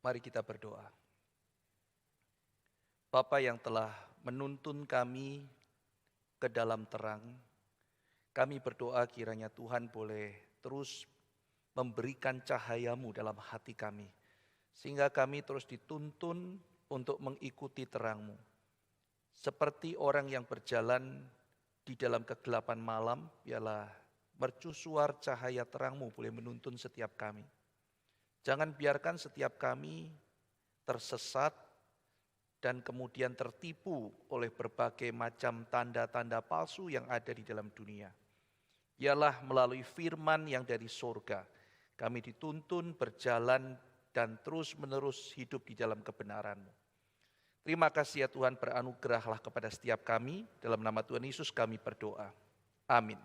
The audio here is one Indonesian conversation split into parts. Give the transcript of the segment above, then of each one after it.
Mari kita berdoa. Bapa yang telah menuntun kami ke dalam terang, kami berdoa kiranya Tuhan boleh terus memberikan cahayamu dalam hati kami, sehingga kami terus dituntun untuk mengikuti terangmu. Seperti orang yang berjalan di dalam kegelapan malam, biarlah mercusuar cahaya terangmu boleh menuntun setiap kami. Jangan biarkan setiap kami tersesat dan kemudian tertipu oleh berbagai macam tanda-tanda palsu yang ada di dalam dunia. Biarlah melalui firman yang dari surga, kami dituntun berjalan dan terus-menerus hidup di dalam kebenaran-Mu. Terima kasih ya Tuhan, beranugerahlah kepada setiap kami, dalam nama Tuhan Yesus kami berdoa. Amin.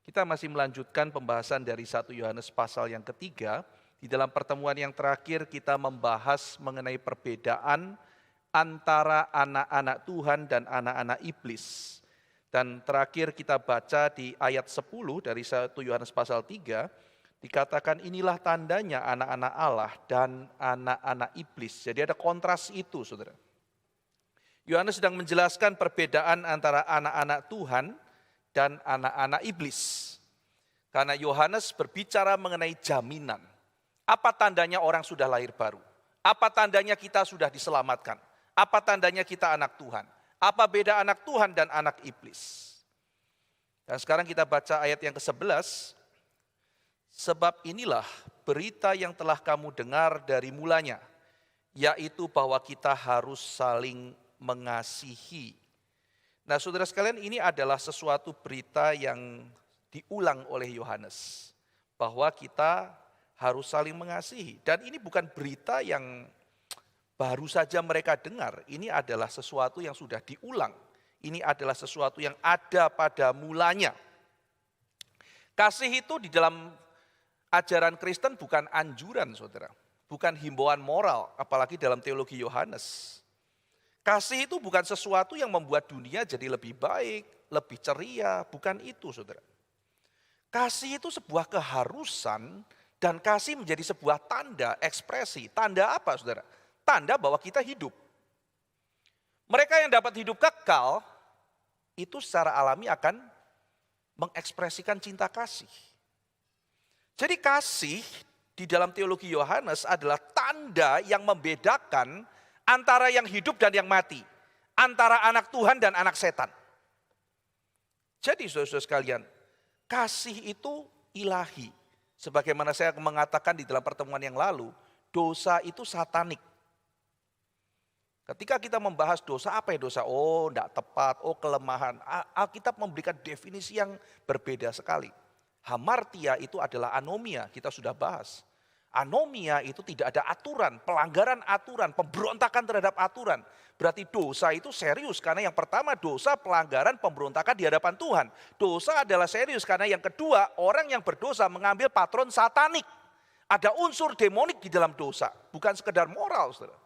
Kita masih melanjutkan pembahasan dari 1 Yohanes pasal yang ketiga. Di dalam pertemuan yang terakhir kita membahas mengenai perbedaan antara anak-anak Tuhan dan anak-anak iblis. Dan terakhir kita baca di ayat 10 dari 1 Yohanes pasal 3, dikatakan inilah tandanya anak-anak Allah dan anak-anak iblis. Jadi ada kontras itu, saudara. Yohanes sedang menjelaskan perbedaan antara anak-anak Tuhan dan anak-anak iblis. Karena Yohanes berbicara mengenai jaminan. Apa tandanya orang sudah lahir baru? Apa tandanya kita sudah diselamatkan? Apa tandanya kita anak Tuhan? Apa beda anak Tuhan dan anak iblis? Dan sekarang kita baca ayat yang ke-11. Sebab inilah berita yang telah kamu dengar dari mulanya, yaitu bahwa kita harus saling mengasihi. Nah, saudara sekalian, ini adalah sesuatu berita yang diulang oleh Yohanes, bahwa kita harus saling mengasihi. Dan ini bukan berita yang baru saja mereka dengar, ini adalah sesuatu yang sudah diulang. Ini adalah sesuatu yang ada pada mulanya. Kasih itu di dalam ajaran Kristen bukan anjuran, saudara. Bukan himbauan moral, apalagi dalam teologi Yohanes. Kasih itu bukan sesuatu yang membuat dunia jadi lebih baik, lebih ceria, bukan itu, saudara. Kasih itu sebuah keharusan, dan kasih menjadi sebuah tanda, ekspresi. Tanda apa, saudara? Tanda bahwa kita hidup. Mereka yang dapat hidup kekal, itu secara alami akan mengekspresikan cinta kasih. Jadi kasih di dalam teologi Yohanes adalah tanda yang membedakan antara yang hidup dan yang mati. Antara anak Tuhan dan anak setan. Jadi saudara-saudara sekalian, kasih itu ilahi. Sebagaimana saya mengatakan di dalam pertemuan yang lalu, dosa itu satanik. Ketika kita membahas dosa, apa ya dosa? Oh, tidak tepat, oh kelemahan. Alkitab memberikan definisi yang berbeda sekali. Hamartia itu adalah anomia, kita sudah bahas. Anomia itu tidak ada aturan, pelanggaran aturan, pemberontakan terhadap aturan. Berarti dosa itu serius karena yang pertama dosa, pelanggaran, pemberontakan di hadapan Tuhan. Dosa adalah serius karena yang kedua orang yang berdosa mengambil patron satanik. Ada unsur demonik di dalam dosa, bukan sekedar moral, saudara.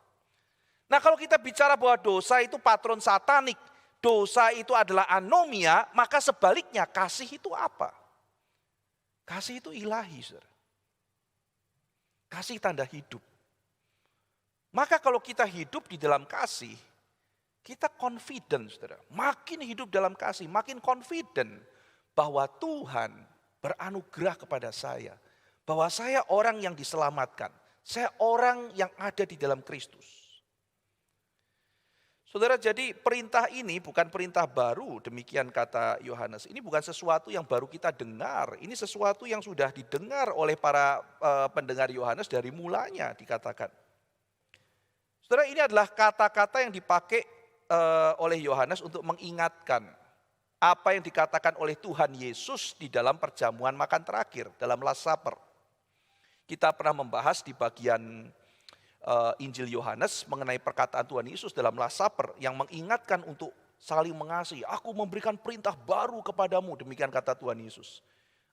Nah, kalau kita bicara bahwa dosa itu patron satanik, dosa itu adalah anomia, maka sebaliknya kasih itu apa? Kasih itu ilahi, saudara. Kasih tanda hidup. Maka kalau kita hidup di dalam kasih, kita confident, saudara. Makin hidup dalam kasih, makin confident bahwa Tuhan beranugerah kepada saya. Bahwa saya orang yang diselamatkan. Saya orang yang ada di dalam Kristus. Saudara, jadi perintah ini bukan perintah baru, demikian kata Yohanes. Ini bukan sesuatu yang baru kita dengar, ini sesuatu yang sudah didengar oleh para pendengar Yohanes dari mulanya dikatakan. Saudara, ini adalah kata-kata yang dipakai oleh Yohanes untuk mengingatkan apa yang dikatakan oleh Tuhan Yesus di dalam perjamuan makan terakhir, dalam Last Supper. Kita pernah membahas di bagian Injil Yohanes mengenai perkataan Tuhan Yesus dalam Last Supper yang mengingatkan untuk saling mengasihi. Aku memberikan perintah baru kepadamu, demikian kata Tuhan Yesus.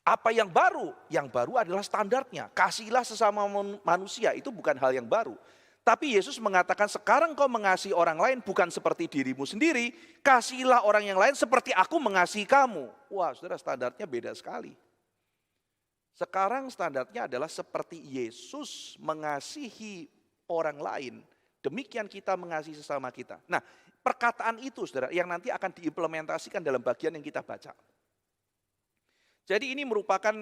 Apa yang baru? Yang baru adalah standarnya. Kasihilah sesama manusia, itu bukan hal yang baru. Tapi Yesus mengatakan sekarang kau mengasihi orang lain bukan seperti dirimu sendiri. Kasihilah orang yang lain seperti aku mengasihi kamu. Wah, saudara, standarnya beda sekali. Sekarang standarnya adalah seperti Yesus mengasihi orang lain, demikian kita mengasihi sesama kita. Nah, perkataan itu saudara yang nanti akan diimplementasikan dalam bagian yang kita baca. Jadi ini merupakan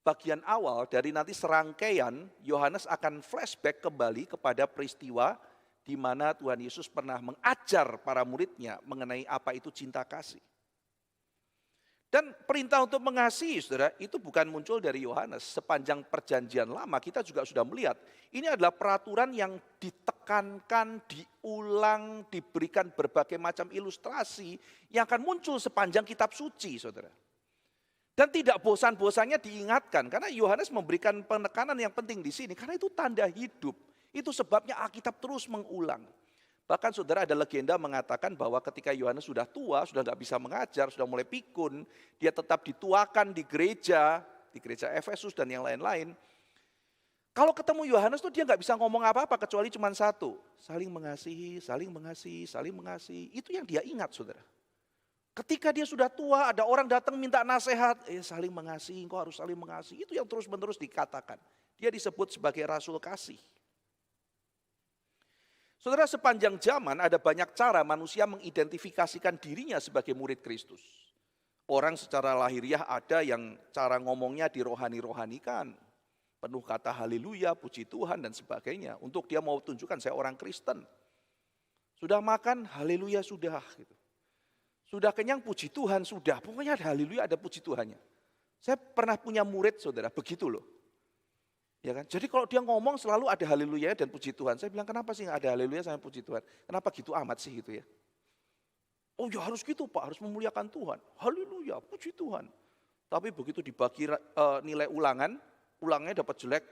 bagian awal dari nanti serangkaian Yohanes akan flashback kembali kepada peristiwa di mana Tuhan Yesus pernah mengajar para muridnya mengenai apa itu cinta kasih. Dan perintah untuk mengasihi, saudara, itu bukan muncul dari Yohanes. Sepanjang perjanjian lama kita juga sudah melihat. Ini adalah peraturan yang ditekankan, diulang, diberikan berbagai macam ilustrasi yang akan muncul sepanjang kitab suci, saudara. Dan tidak bosan-bosannya diingatkan, karena Yohanes memberikan penekanan yang penting di sini. Karena itu tanda hidup. Itu sebabnya Alkitab terus mengulang. Bahkan saudara ada legenda mengatakan bahwa ketika Yohanes sudah tua, sudah nggak bisa mengajar, sudah mulai pikun, dia tetap dituakan di gereja Efesus dan yang lain-lain. Kalau ketemu Yohanes tuh dia nggak bisa ngomong apa-apa kecuali cuma satu, saling mengasihi, saling mengasihi, saling mengasihi. Itu yang dia ingat saudara. Ketika dia sudah tua, ada orang datang minta nasihat, saling mengasihi, engkau harus saling mengasihi. Itu yang terus-menerus dikatakan. Dia disebut sebagai rasul kasih. Saudara, sepanjang zaman ada banyak cara manusia mengidentifikasikan dirinya sebagai murid Kristus. Orang secara lahiriah ada yang cara ngomongnya dirohani-rohanikan. Penuh kata haleluya, puji Tuhan dan sebagainya. Untuk dia mau tunjukkan saya orang Kristen. Sudah makan, haleluya sudah. Gitu. Sudah kenyang, puji Tuhan sudah. Pokoknya ada haleluya, ada puji Tuhannya. Saya pernah punya murid saudara, begitu loh. Ya kan? Jadi kalau dia ngomong selalu ada haleluya dan puji Tuhan. Saya bilang kenapa sih nggak ada haleluya sama puji Tuhan? Kenapa gitu amat sih gitu ya? Oh ya harus gitu Pak, harus memuliakan Tuhan. Haleluya, puji Tuhan. Tapi begitu dibagi nilai ulangan, ulangnya dapat jelek,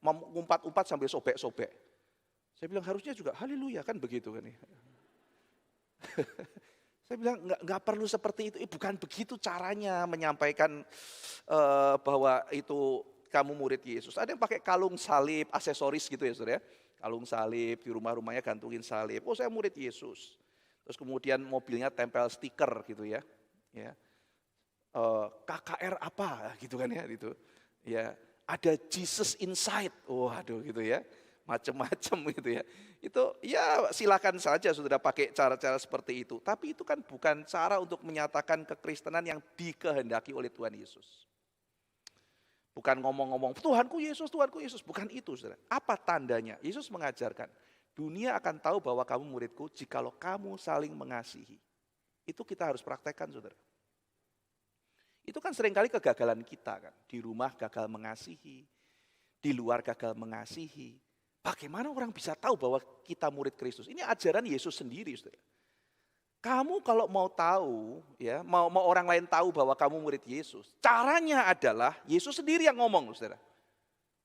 mengumpat-umpat sampai sobek-sobek. Saya bilang harusnya juga haleluya kan begitu kan ya. Saya bilang nggak perlu seperti itu, bukan begitu caranya menyampaikan bahwa itu kamu murid Yesus. Ada yang pakai kalung salib, aksesoris gitu ya saudara. Kalung salib, di rumah-rumahnya gantungin salib. Oh saya murid Yesus. Terus kemudian mobilnya tempel stiker gitu ya. KKR apa gitu kan ya. Gitu. Ya, ada Jesus inside. Oh aduh gitu ya. Macam-macam gitu ya. Itu ya silakan saja saudara pakai cara-cara seperti itu. Tapi itu kan bukan cara untuk menyatakan kekristenan yang dikehendaki oleh Tuhan Yesus. Bukan ngomong-ngomong, Tuhanku Yesus, bukan itu saudara. Apa tandanya? Yesus mengajarkan, dunia akan tahu bahwa kamu muridku jikalau kamu saling mengasihi. Itu kita harus praktekkan saudara. Itu kan seringkali kegagalan kita kan. Di rumah gagal mengasihi, di luar gagal mengasihi. Bagaimana orang bisa tahu bahwa kita murid Kristus? Ini ajaran Yesus sendiri saudara. Kamu kalau mau tahu, ya, mau orang lain tahu bahwa kamu murid Yesus, caranya adalah Yesus sendiri yang ngomong, saudara.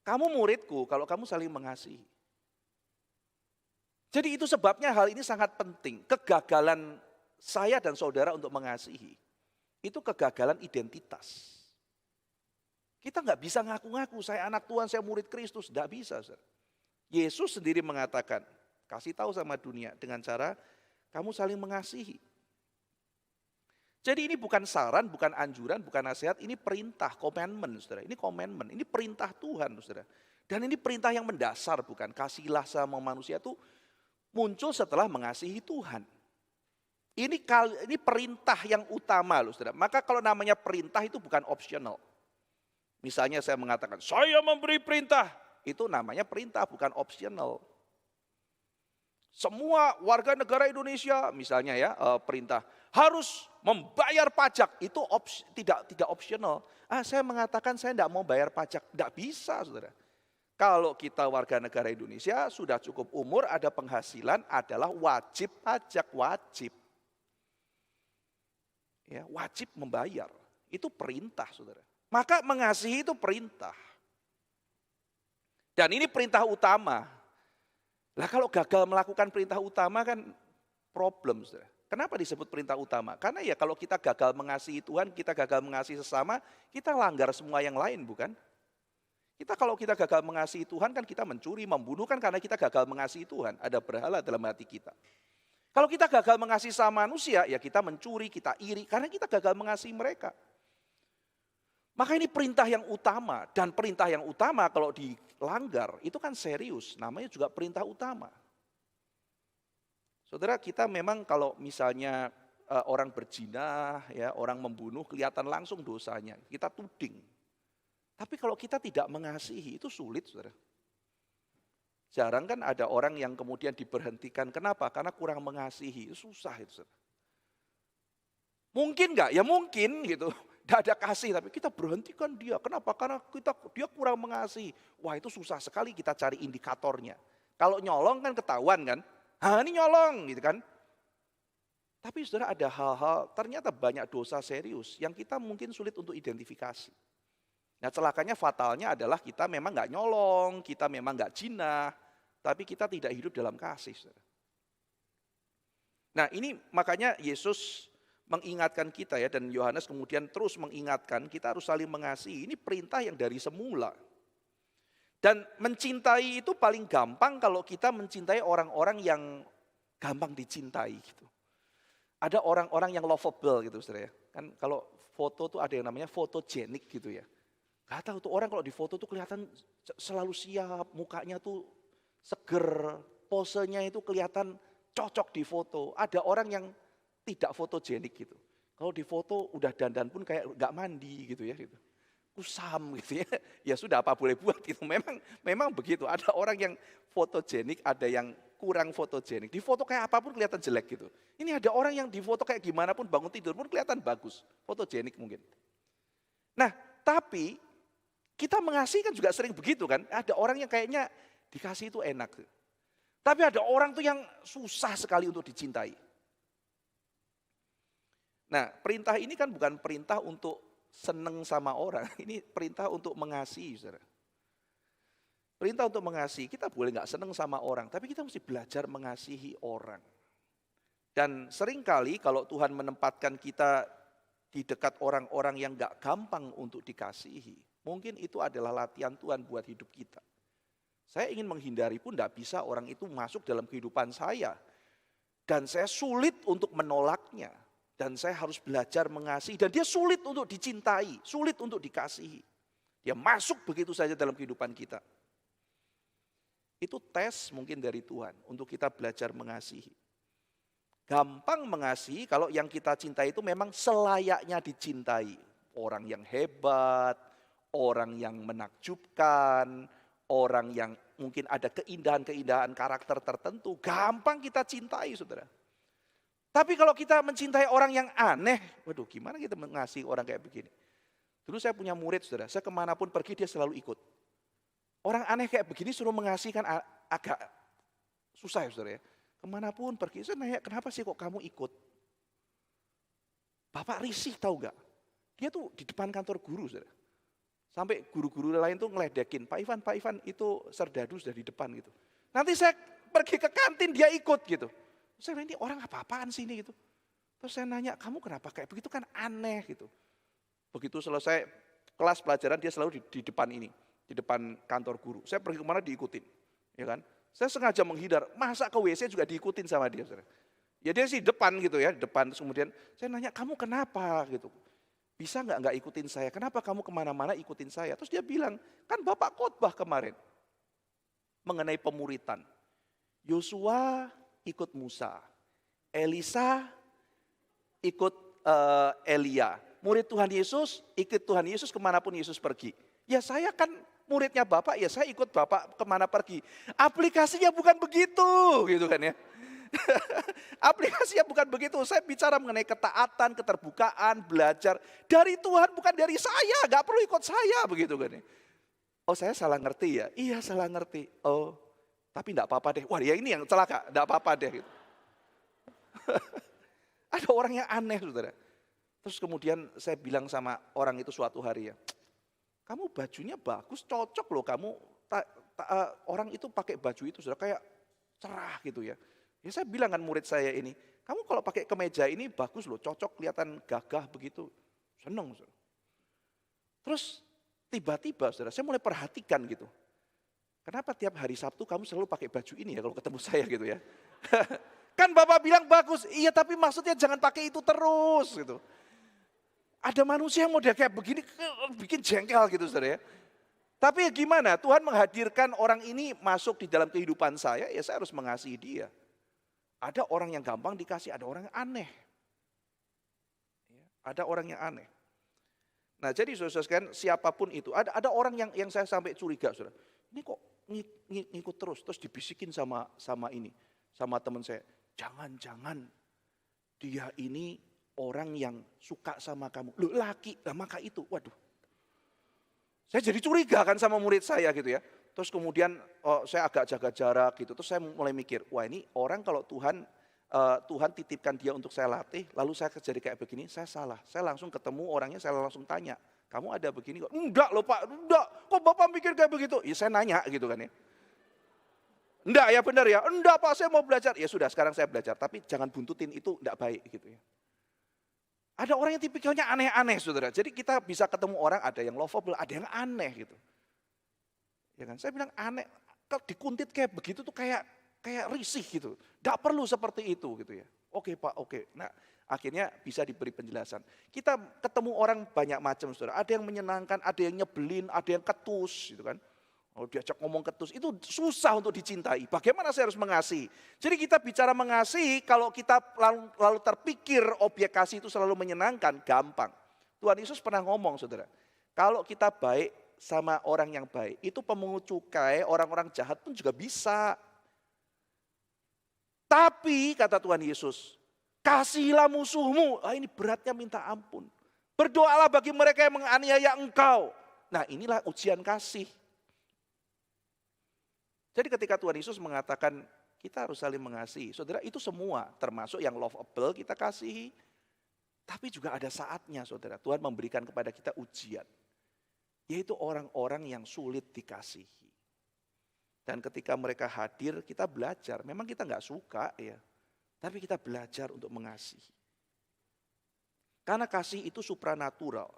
Kamu muridku kalau kamu saling mengasihi. Jadi itu sebabnya hal ini sangat penting. Kegagalan saya dan saudara untuk mengasihi, itu kegagalan identitas. Kita nggak bisa ngaku-ngaku, saya anak Tuhan, saya murid Kristus, nggak bisa, saudara. Yesus sendiri mengatakan, kasih tahu sama dunia dengan cara kamu saling mengasihi. Jadi ini bukan saran, bukan anjuran, bukan nasihat, ini perintah, commandment, saudara. Ini commandment, ini perintah Tuhan, saudara. Dan ini perintah yang mendasar, bukan kasihlah sama manusia itu muncul setelah mengasihi Tuhan. Ini perintah yang utama, loh, saudara. Maka kalau namanya perintah itu bukan optional. Misalnya saya mengatakan, saya memberi perintah, itu namanya perintah, bukan optional. Semua warga negara Indonesia misalnya ya perintah harus membayar pajak, itu tidak optional. Saya mengatakan saya tidak mau bayar pajak, tidak bisa saudara. Kalau kita warga negara Indonesia sudah cukup umur, ada penghasilan adalah wajib pajak, wajib. Ya, wajib membayar, itu perintah saudara. Maka mengasihi itu perintah. Dan ini perintah utama. Lah kalau gagal melakukan perintah utama kan problem. Saudara. Kenapa disebut perintah utama? Karena ya kalau kita gagal mengasihi Tuhan, kita gagal mengasihi sesama, kita langgar semua yang lain bukan? Kalau kita gagal mengasihi Tuhan kan kita mencuri, membunuh kan karena kita gagal mengasihi Tuhan. Ada berhala dalam hati kita. Kalau kita gagal mengasihi sama manusia, ya kita mencuri, kita iri karena kita gagal mengasihi mereka. Maka ini perintah yang utama, dan perintah yang utama kalau dilanggar itu kan serius, namanya juga perintah utama. Saudara, kita memang kalau misalnya orang berzina, ya, orang membunuh kelihatan langsung dosanya, kita tuding. Tapi kalau kita tidak mengasihi itu sulit, saudara. Jarang kan ada orang yang kemudian diberhentikan, kenapa? Karena kurang mengasihi, susah itu, saudara. Mungkin enggak? Ya mungkin gitu. Tidak ada kasih, tapi kita berhentikan dia. Kenapa? Karena dia kurang mengasihi. Wah, itu susah sekali kita cari indikatornya. Kalau nyolong kan ketahuan kan? Ini nyolong gitu kan. Tapi saudara, ada hal-hal, ternyata banyak dosa serius yang kita mungkin sulit untuk identifikasi. Nah, celakanya fatalnya adalah kita memang nggak nyolong, kita memang nggak zina, tapi kita tidak hidup dalam kasih, saudara. Nah, ini makanya Yesus mengingatkan kita ya, dan Yohanes kemudian terus mengingatkan kita harus saling mengasihi. Ini perintah yang dari semula. Dan mencintai itu paling gampang kalau kita mencintai orang-orang yang gampang dicintai gitu. Ada orang-orang yang lovable gitu, saudara ya. Kan kalau foto tuh ada yang namanya fotogenik gitu ya. Gak tahu tuh orang kalau di foto tuh kelihatan selalu siap, mukanya tuh seger, posenya itu kelihatan cocok di foto. Ada orang yang tidak fotogenik gitu. Kalau di foto udah dandan pun kayak gak mandi gitu ya gitu. Kusam gitu ya. Ya sudah, apa boleh buat gitu. Memang begitu. Ada orang yang fotogenik, ada yang kurang fotogenik. Di foto kayak apapun kelihatan jelek gitu. Ini ada orang yang di foto kayak gimana pun, bangun tidur pun kelihatan bagus. Fotogenik mungkin. Nah, tapi kita mengasihi kan juga sering begitu kan. Ada orang yang kayaknya dikasih itu enak. Tapi ada orang tuh yang susah sekali untuk dicintai. Nah, perintah ini kan bukan perintah untuk seneng sama orang, ini perintah untuk mengasihi, saudara. Perintah untuk mengasihi, kita boleh nggak seneng sama orang, tapi kita mesti belajar mengasihi orang. Dan seringkali kalau Tuhan menempatkan kita di dekat orang-orang yang nggak gampang untuk dikasihi, mungkin itu adalah latihan Tuhan buat hidup kita. Saya ingin menghindari pun nggak bisa orang itu masuk dalam kehidupan saya. Dan saya sulit untuk menolaknya. Dan saya harus belajar mengasihi. Dan dia sulit untuk dicintai, sulit untuk dikasihi. Dia masuk begitu saja dalam kehidupan kita. Itu tes mungkin dari Tuhan untuk kita belajar mengasihi. Gampang mengasihi kalau yang kita cintai itu memang selayaknya dicintai. Orang yang hebat, orang yang menakjubkan, orang yang mungkin ada keindahan-keindahan karakter tertentu. Gampang kita cintai, saudara. Tapi kalau kita mencintai orang yang aneh, waduh, gimana kita mengasihi orang kayak begini? Dulu saya punya murid, saudara, saya kemanapun pergi dia selalu ikut. Orang aneh kayak begini suruh mengasihi kan agak susah ya, saudara ya. Kemanapun pergi, saya nanya, kenapa sih kok kamu ikut? Bapak risih tahu gak? Dia tuh di depan kantor guru, saudara. Sampai guru-guru lain tuh ngeledekin, Pak Ivan itu serdadu sudah di depan gitu. Nanti saya pergi ke kantin dia ikut gitu. Saya nanya, ini orang apa-apaan sih ini gitu. Terus saya nanya, kamu kenapa kayak begitu, kan aneh gitu. Begitu selesai kelas pelajaran dia selalu di depan ini, di depan kantor guru. Saya pergi kemana diikutin, ya kan. Saya sengaja menghindar, masa ke WC juga diikutin sama dia. Saudara. Ya dia sih depan gitu ya, di depan. Terus kemudian saya nanya, kamu kenapa gitu. Bisa nggak ikutin saya, kenapa kamu kemana-mana ikutin saya. Terus dia bilang, kan Bapak khotbah kemarin mengenai pemuritan. Yosua ikut Musa, Elisa ikut Elia. Murid Tuhan Yesus, ikut Tuhan Yesus kemanapun Yesus pergi. Ya saya kan muridnya Bapak, ya saya ikut Bapak kemana pergi. Aplikasinya bukan begitu, gitu kan ya. Aplikasinya bukan begitu. Saya bicara mengenai ketaatan, keterbukaan, belajar dari Tuhan, bukan dari saya. Gak perlu ikut saya, begitu kan ya. Oh, saya salah ngerti ya? Iya, salah ngerti. Oh, tapi enggak apa-apa deh. Wah, ya ini yang celaka, enggak apa-apa deh. Gitu. Ada orang yang aneh, saudara. Terus kemudian saya bilang sama orang itu suatu hari ya, kamu bajunya bagus, cocok loh kamu. Orang itu pakai baju itu sudah kayak cerah gitu ya. Ya saya bilang kan murid saya ini, kamu kalau pakai kemeja ini bagus loh, cocok, kelihatan gagah begitu. Seneng, saudara. Terus tiba-tiba saudara, saya mulai perhatikan gitu. Kenapa tiap hari Sabtu kamu selalu pakai baju ini ya kalau ketemu saya gitu ya. Kan Bapak bilang bagus, iya tapi maksudnya jangan pakai itu terus gitu. Ada manusia yang model kayak begini, bikin jengkel gitu saudara ya. Tapi ya gimana, Tuhan menghadirkan orang ini masuk di dalam kehidupan saya, ya saya harus mengasihi dia. Ada orang yang gampang dikasih, ada orang yang aneh. Ada orang yang aneh. Nah jadi saudara sekalian, siapapun itu, ada orang yang saya sampai curiga saudara. Ini kok ngikut terus dibisikin sama teman saya. Jangan-jangan dia ini orang yang suka sama kamu. Loh laki, lah maka itu, waduh. Saya jadi curiga kan sama murid saya gitu ya. Terus kemudian saya agak jaga jarak gitu. Terus saya mulai mikir, wah ini orang kalau Tuhan titipkan dia untuk saya latih, lalu saya jadi kayak begini, saya salah. Saya langsung ketemu orangnya, saya langsung tanya, kamu ada begini kok? Enggak loh Pak, enggak. Kok Bapak mikir kayak begitu? Ya saya nanya gitu kan ya. Enggak ya benar ya, enggak Pak saya mau belajar. Ya sudah sekarang saya belajar, tapi jangan buntutin itu enggak baik gitu ya. Ada orang yang tipikalnya aneh-aneh saudara. Jadi kita bisa ketemu orang ada yang lovable, ada yang aneh gitu. Ya kan? Saya bilang aneh, kalau dikuntit kayak begitu tuh kayak risih gitu. Enggak perlu seperti itu gitu ya. Oke Pak, oke. Nah akhirnya bisa diberi penjelasan. Kita ketemu orang banyak macam saudara. Ada yang menyenangkan, ada yang nyebelin, ada yang ketus gitu kan. Kalau diajak ngomong ketus, itu susah untuk dicintai. Bagaimana saya harus mengasihi? Jadi kita bicara mengasihi, kalau kita lalu terpikir objek kasih itu selalu menyenangkan, gampang. Tuhan Yesus pernah ngomong saudara, kalau kita baik sama orang yang baik, itu pemungut cukai, orang-orang jahat pun juga bisa. Tapi kata Tuhan Yesus, kasihilah musuhmu. Ini beratnya minta ampun. Berdoalah bagi mereka yang menganiaya engkau. Nah inilah ujian kasih. Jadi ketika Tuhan Yesus mengatakan kita harus saling mengasihi, saudara itu semua termasuk yang lovable kita kasihi. Tapi juga ada saatnya saudara, Tuhan memberikan kepada kita ujian. Yaitu orang-orang yang sulit dikasihi. Dan ketika mereka hadir kita belajar, memang kita nggak suka ya. Tapi kita belajar untuk mengasihi. Karena kasih itu supranatural.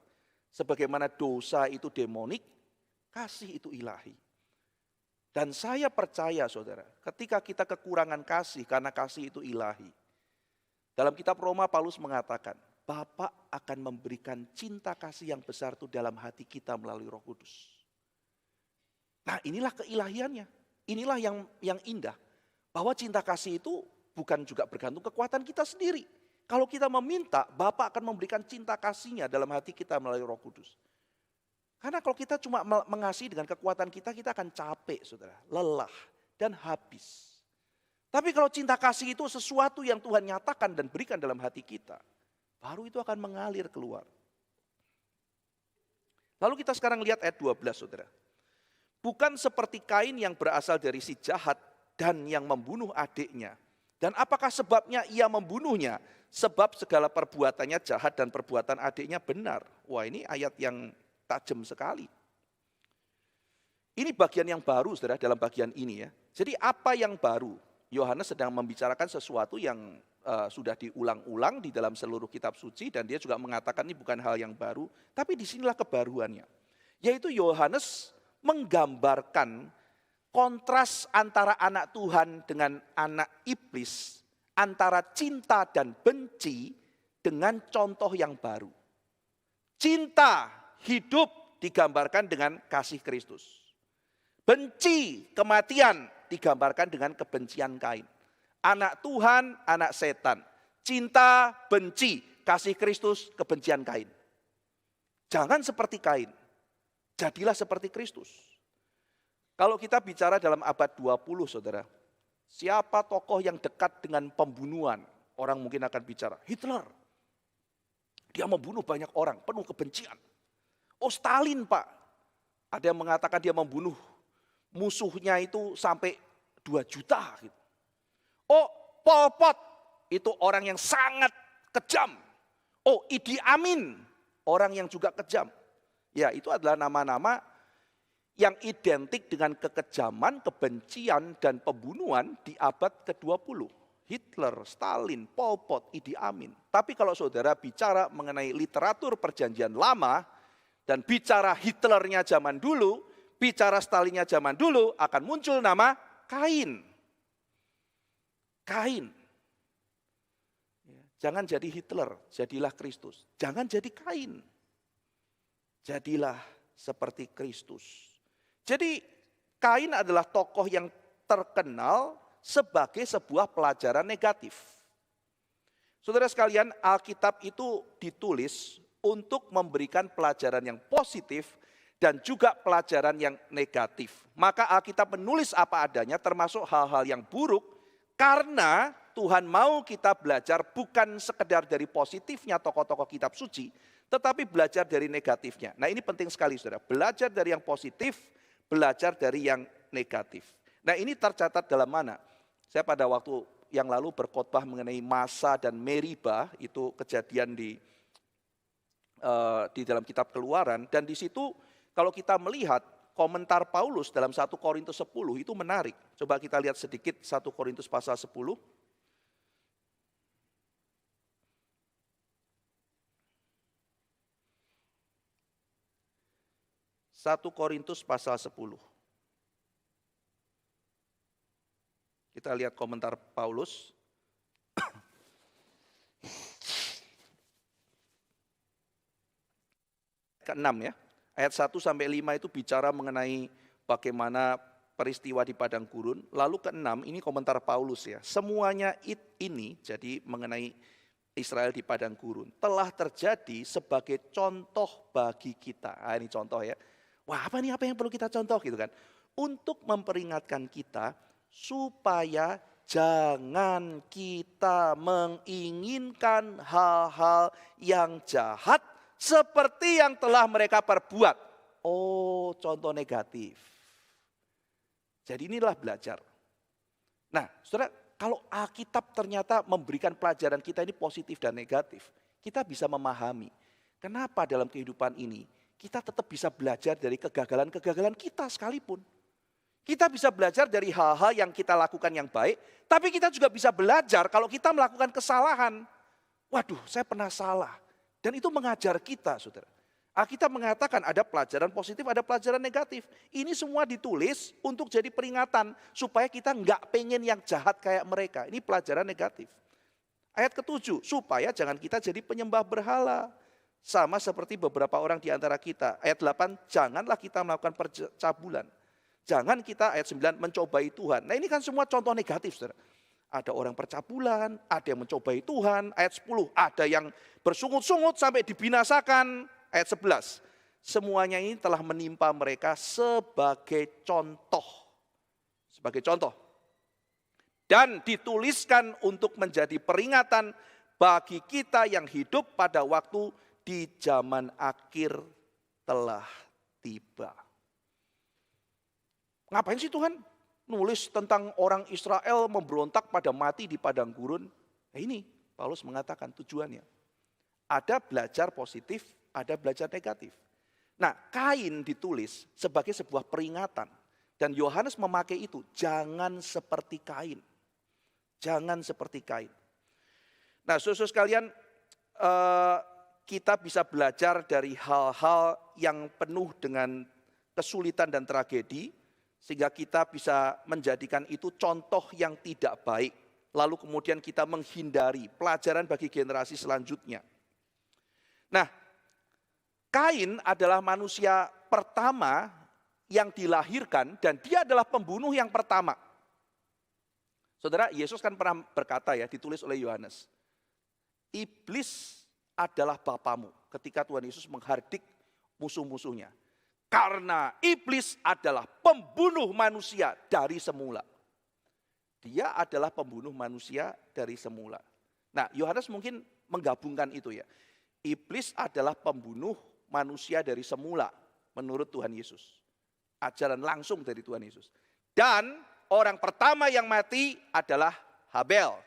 Sebagaimana dosa itu demonik, kasih itu ilahi. Dan saya percaya saudara, ketika kita kekurangan kasih karena kasih itu ilahi. Dalam kitab Roma Paulus mengatakan, Bapa akan memberikan cinta kasih yang besar itu dalam hati kita melalui Roh Kudus. Nah inilah keilahiannya, inilah yang indah. Bahwa cinta kasih itu bukan juga bergantung kekuatan kita sendiri. Kalau kita meminta, Bapa akan memberikan cinta kasihnya dalam hati kita melalui Roh Kudus. Karena kalau kita cuma mengasihi dengan kekuatan kita akan capek saudara, lelah dan habis. Tapi kalau cinta kasih itu sesuatu yang Tuhan nyatakan dan berikan dalam hati kita, baru itu akan mengalir keluar. Lalu kita sekarang lihat ayat 12 saudara. Bukan seperti Kain yang berasal dari si jahat dan yang membunuh adiknya. Dan apakah sebabnya ia membunuhnya? Sebab segala perbuatannya jahat dan perbuatan adiknya benar. Wah ini ayat yang tajam sekali. Ini bagian yang baru saudara dalam bagian ini ya. Jadi apa yang baru? Yohanes sedang membicarakan sesuatu yang sudah diulang-ulang di dalam seluruh kitab suci. Dan dia juga mengatakan ini bukan hal yang baru. Tapi disinilah kebaruannya. Yaitu Yohanes menggambarkan kontras antara anak Tuhan dengan anak iblis. Antara cinta dan benci dengan contoh yang baru. Cinta hidup digambarkan dengan kasih Kristus. Benci, kematian digambarkan dengan kebencian Kain. Anak Tuhan, anak setan. Cinta, benci, kasih Kristus, kebencian Kain. Jangan seperti Kain. Jadilah seperti Kristus. Kalau kita bicara dalam abad 20 saudara. Siapa tokoh yang dekat dengan pembunuhan? Orang mungkin akan bicara, Hitler. Dia membunuh banyak orang, penuh kebencian. Oh Stalin Pak, ada yang mengatakan dia membunuh musuhnya itu sampai 2 juta. Gitu. Oh Pol Pot, itu orang yang sangat kejam. Oh Idi Amin, orang yang juga kejam. Ya itu adalah nama-nama yang identik dengan kekejaman, kebencian, dan pembunuhan di abad ke-20. Hitler, Stalin, Pol Pot, Idi Amin. Tapi kalau saudara bicara mengenai literatur perjanjian lama, dan bicara Hitlernya zaman dulu, bicara Stalinnya zaman dulu, akan muncul nama Kain. Kain. Jangan jadi Hitler, jadilah Kristus. Jangan jadi Kain, jadilah seperti Kristus. Jadi Kain adalah tokoh yang terkenal sebagai sebuah pelajaran negatif. Saudara sekalian, Alkitab itu ditulis untuk memberikan pelajaran yang positif dan juga pelajaran yang negatif. Maka Alkitab menulis apa adanya termasuk hal-hal yang buruk karena Tuhan mau kita belajar bukan sekedar dari positifnya tokoh-tokoh kitab suci, tetapi belajar dari negatifnya. Nah ini penting sekali saudara, belajar dari yang positif, belajar dari yang negatif. Nah ini tercatat dalam mana? Saya pada waktu yang lalu berkhotbah mengenai Masa dan Meriba, itu kejadian di dalam kitab Keluaran, dan di situ kalau kita melihat komentar Paulus dalam 1 Korintus 10 itu menarik. Coba kita lihat sedikit 1 Korintus pasal 10. 1 Korintus pasal 10. Kita lihat komentar Paulus. Ke-6 ya. Ayat 1 sampai 5 itu bicara mengenai bagaimana peristiwa di padang gurun. Lalu ke-6 ini komentar Paulus ya. Semuanya ini jadi mengenai Israel di padang gurun telah terjadi sebagai contoh bagi kita. Nah, ini contoh ya. Wah, apa yang perlu kita contoh gitu kan? Untuk memperingatkan kita supaya jangan kita menginginkan hal-hal yang jahat seperti yang telah mereka perbuat. Oh, contoh negatif. Jadi inilah belajar. Nah, saudara, kalau Alkitab ternyata memberikan pelajaran kita ini positif dan negatif, kita bisa memahami kenapa dalam kehidupan ini kita tetap bisa belajar dari kegagalan-kegagalan kita sekalipun. Kita bisa belajar dari hal-hal yang kita lakukan yang baik, tapi kita juga bisa belajar kalau kita melakukan kesalahan. Waduh, saya pernah salah. Dan itu mengajar kita, saudara. Alkitab mengatakan ada pelajaran positif, ada pelajaran negatif. Ini semua ditulis untuk jadi peringatan, supaya kita nggak pengen yang jahat kayak mereka. Ini pelajaran negatif. Ayat ke-7, supaya jangan kita jadi penyembah berhala. Sama seperti beberapa orang di antara kita. Ayat 8, janganlah kita melakukan percabulan. Jangan kita, ayat 9, mencobai Tuhan. Nah ini kan semua contoh negatif, saudara. Ada orang percabulan, ada yang mencobai Tuhan. Ayat 10, ada yang bersungut-sungut sampai dibinasakan. Ayat 11, semuanya ini telah menimpa mereka sebagai contoh. Sebagai contoh. Dan dituliskan untuk menjadi peringatan bagi kita yang hidup pada waktu di zaman akhir telah tiba. Ngapain sih Tuhan nulis tentang orang Israel memberontak pada mati di padang gurun? Nah ini Paulus mengatakan tujuannya. Ada belajar positif, ada belajar negatif. Nah Kain ditulis sebagai sebuah peringatan. Dan Yohanes memakai itu, jangan seperti Kain. Jangan seperti Kain. Nah saudara sekalian, kita bisa belajar dari hal-hal yang penuh dengan kesulitan dan tragedi, sehingga kita bisa menjadikan itu contoh yang tidak baik. Lalu kemudian kita menghindari pelajaran bagi generasi selanjutnya. Nah, Kain adalah manusia pertama yang dilahirkan dan dia adalah pembunuh yang pertama. Saudara, Yesus kan pernah berkata ya, ditulis oleh Yohanes. Iblis adalah bapamu ketika Tuhan Yesus menghardik musuh-musuhnya. Karena iblis adalah pembunuh manusia dari semula. Dia adalah pembunuh manusia dari semula. Nah, Yohanes mungkin menggabungkan itu ya. Iblis adalah pembunuh manusia dari semula menurut Tuhan Yesus. Ajaran langsung dari Tuhan Yesus. Dan orang pertama yang mati adalah Habel.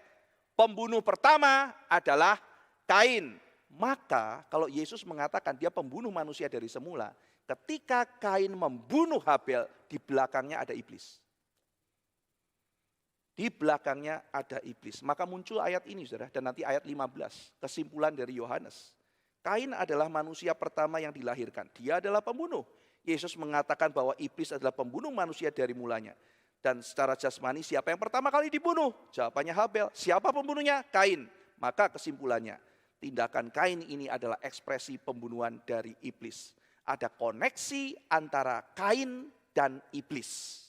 Pembunuh pertama adalah Kain. Maka kalau Yesus mengatakan dia pembunuh manusia dari semula, ketika Kain membunuh Habel, di belakangnya ada iblis. Di belakangnya ada iblis. Maka muncul ayat ini saudara, dan nanti ayat 15, kesimpulan dari Yohanes. Kain adalah manusia pertama yang dilahirkan. Dia adalah pembunuh. Yesus mengatakan bahwa iblis adalah pembunuh manusia dari mulanya. Dan secara jasmani siapa yang pertama kali dibunuh? Jawabannya Habel. Siapa pembunuhnya? Kain. Maka kesimpulannya, tindakan Kain ini adalah ekspresi pembunuhan dari iblis. Ada koneksi antara Kain dan iblis.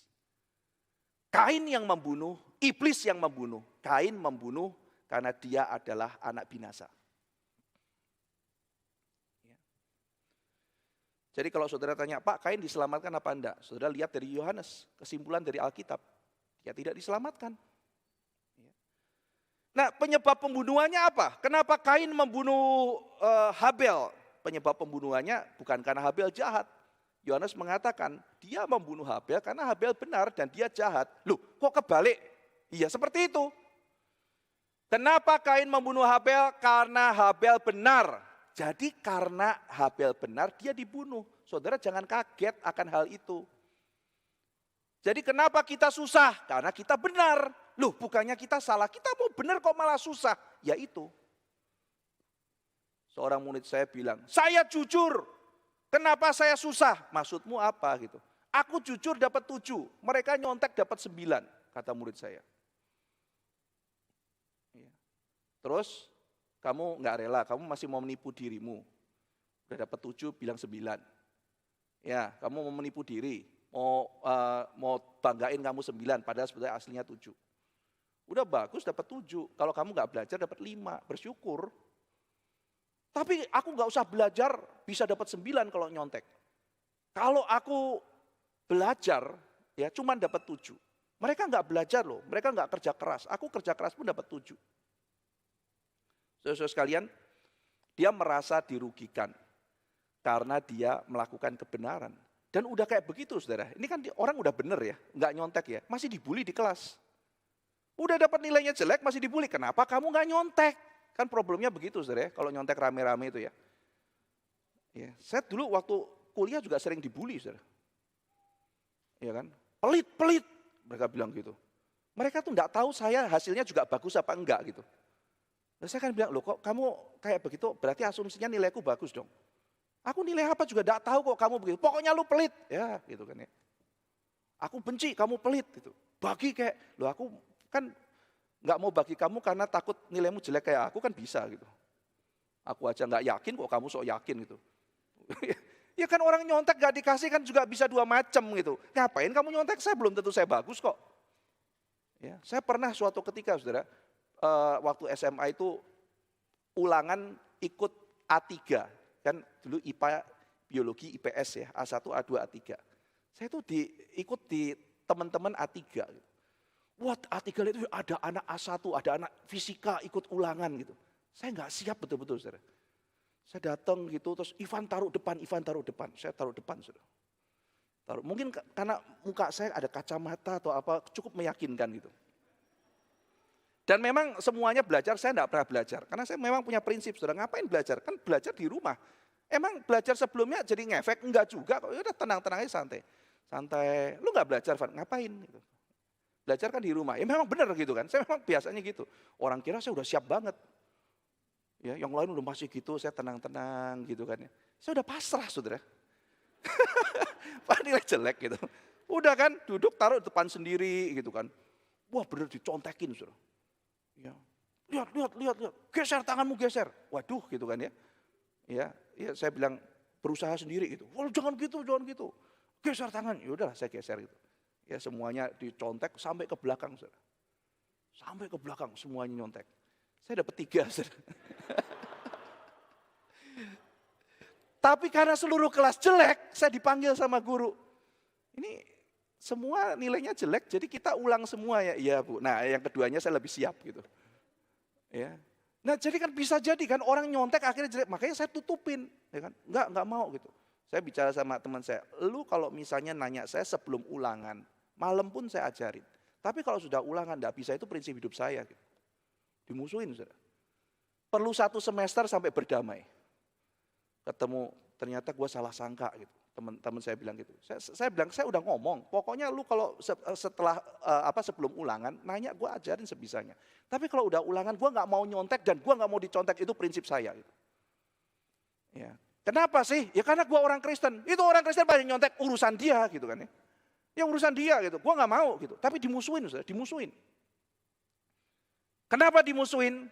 Kain yang membunuh, iblis yang membunuh. Kain membunuh karena dia adalah anak binasa. Jadi kalau saudara tanya, Pak, Kain diselamatkan apa enggak? Saudara lihat dari Yohanes, kesimpulan dari Alkitab. Dia tidak diselamatkan. Nah, penyebab pembunuhannya apa? Kenapa Kain membunuh Habel? Penyebab pembunuhannya bukan karena Habel jahat. Yohanes mengatakan, dia membunuh Habel karena Habel benar dan dia jahat. Loh, kok kebalik? Iya, seperti itu. Kenapa Kain membunuh Habel? Karena Habel benar. Jadi karena Habel benar, dia dibunuh. Saudara jangan kaget akan hal itu. Jadi kenapa kita susah? Karena kita benar. Loh, bukannya kita salah, kita mau benar kok malah susah. Ya itu. Seorang murid saya bilang, saya jujur. Kenapa saya susah? Maksudmu apa gitu? Aku jujur dapat 7, mereka nyontek dapat 9, kata murid saya. Terus kamu nggak rela, kamu masih mau menipu dirimu. Udah dapat 7, bilang 9. Ya, kamu mau menipu diri, mau banggain kamu 9, padahal sebetulnya aslinya 7. Udah bagus dapat 7, kalau kamu nggak belajar dapat 5, bersyukur. Tapi aku nggak usah belajar, bisa dapat 9 kalau nyontek. Kalau aku belajar, ya cuman dapat 7. Mereka nggak belajar loh, mereka nggak kerja keras. Aku kerja keras pun dapat 7. Saudara-saudara sekalian, dia merasa dirugikan karena dia melakukan kebenaran. Dan udah kayak begitu saudara, ini kan orang udah bener ya, nggak nyontek ya, masih dibully di kelas. Udah dapat nilainya jelek masih dibully, kenapa kamu nggak nyontek? Kan problemnya begitu saudara ya, kalau nyontek rame-rame itu ya. Ya, saya dulu waktu kuliah juga sering dibully saudara. Ya kan, pelit, mereka bilang gitu. Mereka tuh nggak tahu saya hasilnya juga bagus apa enggak gitu. Nah, saya kan bilang, loh kok kamu kayak begitu, berarti asumsinya nilaiku bagus dong. Aku nilai apa juga enggak tahu kok kamu begitu, pokoknya lu pelit. Ya gitu kan ya. Aku benci kamu pelit gitu. Bagi kayak, loh aku kan enggak mau bagi kamu karena takut nilaimu jelek kayak aku kan bisa gitu. Aku aja enggak yakin kok kamu sok yakin gitu. Ya kan orang nyontek enggak dikasih kan juga bisa 2 macam gitu. Ngapain kamu nyontek, saya belum tentu saya bagus kok. Ya, saya pernah suatu ketika saudara, waktu SMA itu ulangan ikut A3, kan dulu IPA, biologi, IPS ya, A1, A2, A3. Saya tuh ikut di teman-teman A3. Wah, A3 itu ada anak A1, ada anak fisika ikut ulangan gitu. Saya nggak siap betul-betul saudara. Saya datang gitu, terus Ivan taruh depan, saya taruh depan saudara. Mungkin karena muka saya ada kacamata atau apa, cukup meyakinkan gitu. Dan memang semuanya belajar, saya enggak pernah belajar. Karena saya memang punya prinsip, saudara, ngapain belajar? Kan belajar di rumah. Emang belajar sebelumnya jadi ngefek? Enggak juga, kok udah tenang-tenang aja santai. Santai, lu enggak belajar, Van, ngapain? Gitu. Belajar kan di rumah, ya memang benar gitu kan. Saya memang biasanya gitu. Orang kira saya udah siap banget. Ya, yang lain udah masih gitu, saya tenang-tenang gitu kan ya. Saya udah pasrah, saudara. Pak nilai jelek gitu. Udah kan, duduk taruh depan sendiri gitu kan. Wah bener dicontekin, saudara. Ya, lihat, geser tanganmu geser. Waduh gitu kan ya. Ya, saya bilang berusaha sendiri gitu. Wah jangan gitu. Geser tangan, ya udahlah saya geser gitu. Ya semuanya dicontek sampai ke belakang, saudara. Sampai ke belakang semuanya nyontek. Saya dapat 3, saudara. Tapi karena seluruh kelas jelek, saya dipanggil sama guru. Ini semua nilainya jelek, jadi kita ulang semua ya. Iya Bu, nah yang keduanya saya lebih siap gitu. Ya. Nah jadi kan bisa jadi kan orang nyontek akhirnya jelek, makanya saya tutupin. Ya kan? Enggak mau gitu. Saya bicara sama teman saya, lu kalau misalnya nanya saya sebelum ulangan, malam pun saya ajarin. Tapi kalau sudah ulangan enggak bisa, itu prinsip hidup saya. Gitu. Dimusuhin saudara. Perlu 1 semester sampai berdamai. Ketemu, ternyata gue salah sangka gitu. Teman-teman saya bilang gitu. Saya bilang, saya udah ngomong, pokoknya lu kalau setelah sebelum ulangan, nanya gue ajarin sebisanya. Tapi kalau udah ulangan, gue nggak mau nyontek dan gue nggak mau dicontek, itu prinsip saya. Gitu. Ya. Kenapa sih? Ya karena gue orang Kristen. Itu orang Kristen banyak nyontek, urusan dia gitu kan ya. Ya urusan dia gitu, gue nggak mau gitu. Tapi dimusuhin, dimusuhin. Kenapa dimusuhin?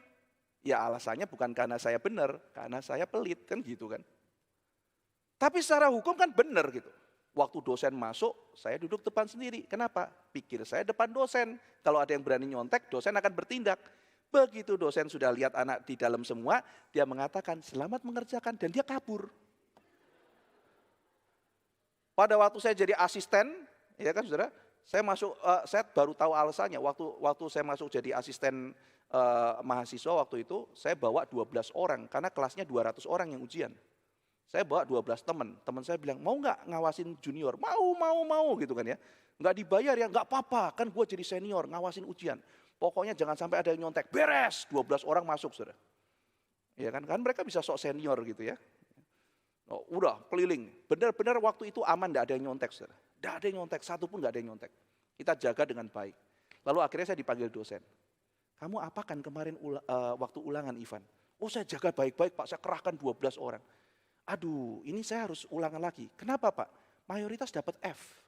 Ya alasannya bukan karena saya benar, karena saya pelit, kan gitu kan. Tapi secara hukum kan benar gitu. Waktu dosen masuk, saya duduk depan sendiri. Kenapa? Pikir saya depan dosen. Kalau ada yang berani nyontek, dosen akan bertindak. Begitu dosen sudah lihat anak di dalam semua, dia mengatakan selamat mengerjakan dan dia kabur. Pada waktu saya jadi asisten, ya kan saudara, saya baru tahu alasannya. Waktu saya masuk jadi asisten mahasiswa waktu itu, saya bawa 12 orang karena kelasnya 200 orang yang ujian. Saya bawa 12 teman saya bilang, mau nggak ngawasin junior? Mau gitu kan ya. Nggak dibayar ya, nggak apa-apa, kan gue jadi senior ngawasin ujian. Pokoknya jangan sampai ada yang nyontek, beres, 12 orang masuk saudara. Ya kan mereka bisa sok senior gitu ya. Oh, udah keliling, benar-benar waktu itu aman, nggak ada yang nyontek saudara. Nggak ada yang nyontek, satu pun nggak ada yang nyontek. Kita jaga dengan baik. Lalu akhirnya saya dipanggil dosen. Kamu apakan kemarin waktu ulangan Ivan? Oh saya jaga baik-baik Pak, saya kerahkan 12 orang. Aduh, ini saya harus ulangan lagi. Kenapa Pak? Mayoritas dapat F.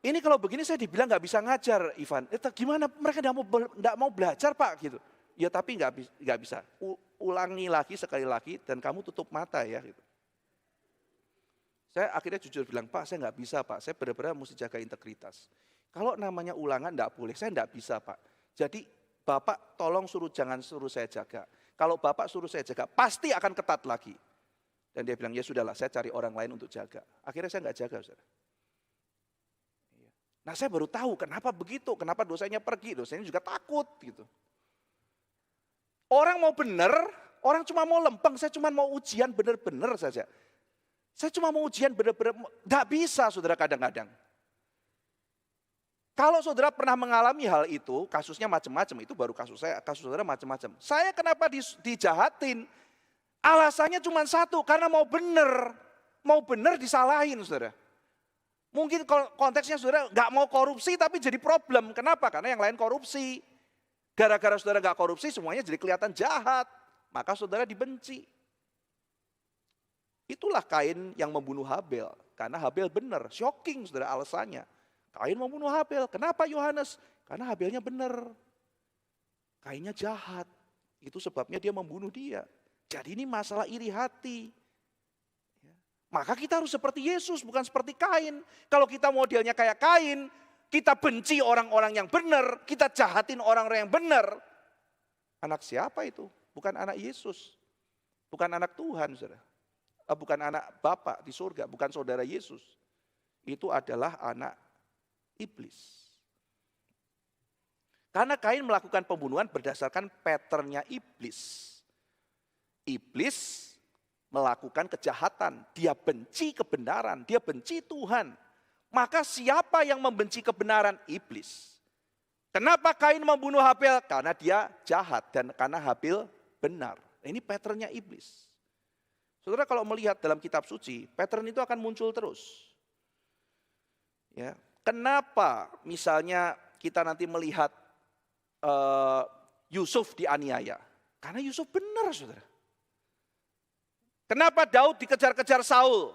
Ini kalau begini saya dibilang nggak bisa ngajar, Ivan. Gimana? Mereka nggak mau belajar Pak, gitu. Ya tapi nggak bisa. Ulangi lagi sekali lagi dan kamu tutup mata ya. Gitu. Saya akhirnya jujur bilang, Pak, saya nggak bisa Pak. Saya benar-benar mesti jaga integritas. Kalau namanya ulangan nggak boleh, saya nggak bisa Pak. Jadi Bapak tolong jangan suruh saya jaga. Kalau Bapak suruh saya jaga, pasti akan ketat lagi. Dan dia bilang, ya sudahlah, saya cari orang lain untuk jaga. Akhirnya saya nggak jaga, saudara. Nah saya baru tahu kenapa begitu, kenapa dosennya pergi, dosennya juga takut gitu. Orang mau benar, orang cuma mau lempeng, saya cuma mau ujian benar-benar saja. Saya cuma mau ujian benar-benar, nggak bisa saudara kadang-kadang. Kalau saudara pernah mengalami hal itu, kasusnya macam-macam, itu baru kasus saya, kasus saudara macam-macam. Saya kenapa dijahatin? Alasannya cuma satu, karena mau benar disalahin saudara. Mungkin konteksnya saudara nggak mau korupsi tapi jadi problem. Kenapa? Karena yang lain korupsi. Gara-gara saudara nggak korupsi semuanya jadi kelihatan jahat. Maka saudara dibenci. Itulah Kain yang membunuh Habel. Karena Habel benar, shocking saudara alasannya. Kain membunuh Habel. Kenapa Yohanes? Karena Habelnya benar. Kainnya jahat. Itu sebabnya dia membunuh dia. Jadi ini masalah iri hati. Maka kita harus seperti Yesus, bukan seperti Kain. Kalau kita modelnya kayak Kain, kita benci orang-orang yang benar, kita jahatin orang-orang yang benar. Anak siapa itu? Bukan anak Yesus. Bukan anak Tuhan, saudara. Bukan anak Bapa di surga, bukan saudara Yesus. Itu adalah anak iblis. Karena Kain melakukan pembunuhan berdasarkan patternnya iblis. Iblis melakukan kejahatan, dia benci kebenaran, dia benci Tuhan. Maka siapa yang membenci kebenaran? Iblis. Kenapa Kain membunuh Habel? Karena dia jahat dan karena Habel benar. Ini patternnya iblis. Saudara kalau melihat dalam kitab suci, pattern itu akan muncul terus. Ya, kenapa misalnya kita nanti melihat Yusuf dianiaya? Karena Yusuf benar, saudara. Kenapa Daud dikejar-kejar Saul?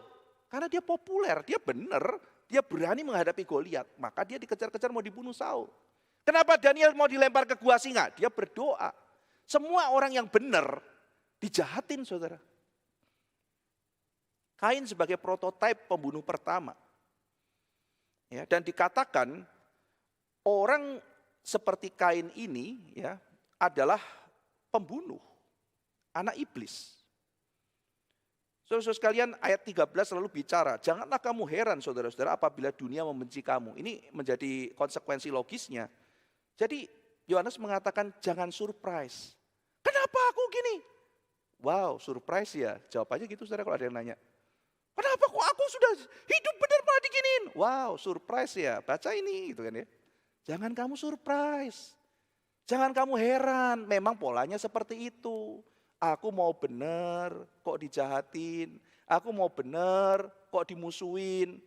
Karena dia populer, dia benar, dia berani menghadapi Goliat, maka dia dikejar-kejar mau dibunuh Saul. Kenapa Daniel mau dilempar ke gua singa? Dia berdoa. Semua orang yang benar dijahatin, saudara. Kain sebagai prototipe pembunuh pertama. Ya, dan dikatakan orang seperti Kain ini ya adalah pembunuh, anak iblis. Saudara-saudara sekalian, ayat 13 selalu bicara, janganlah kamu heran saudara-saudara apabila dunia membenci kamu. Ini menjadi konsekuensi logisnya. Jadi Yohanes mengatakan jangan surprise. Kenapa aku gini? Wow, surprise ya. Jawab aja gitu saudara kalau ada yang nanya. Kenapa kok aku sudah hidup benar malah diginiin? Wow, surprise ya. Baca ini gitu kan ya. Jangan kamu surprise. Jangan kamu heran, memang polanya seperti itu. Aku mau benar kok dijahatin, aku mau benar kok dimusuhin.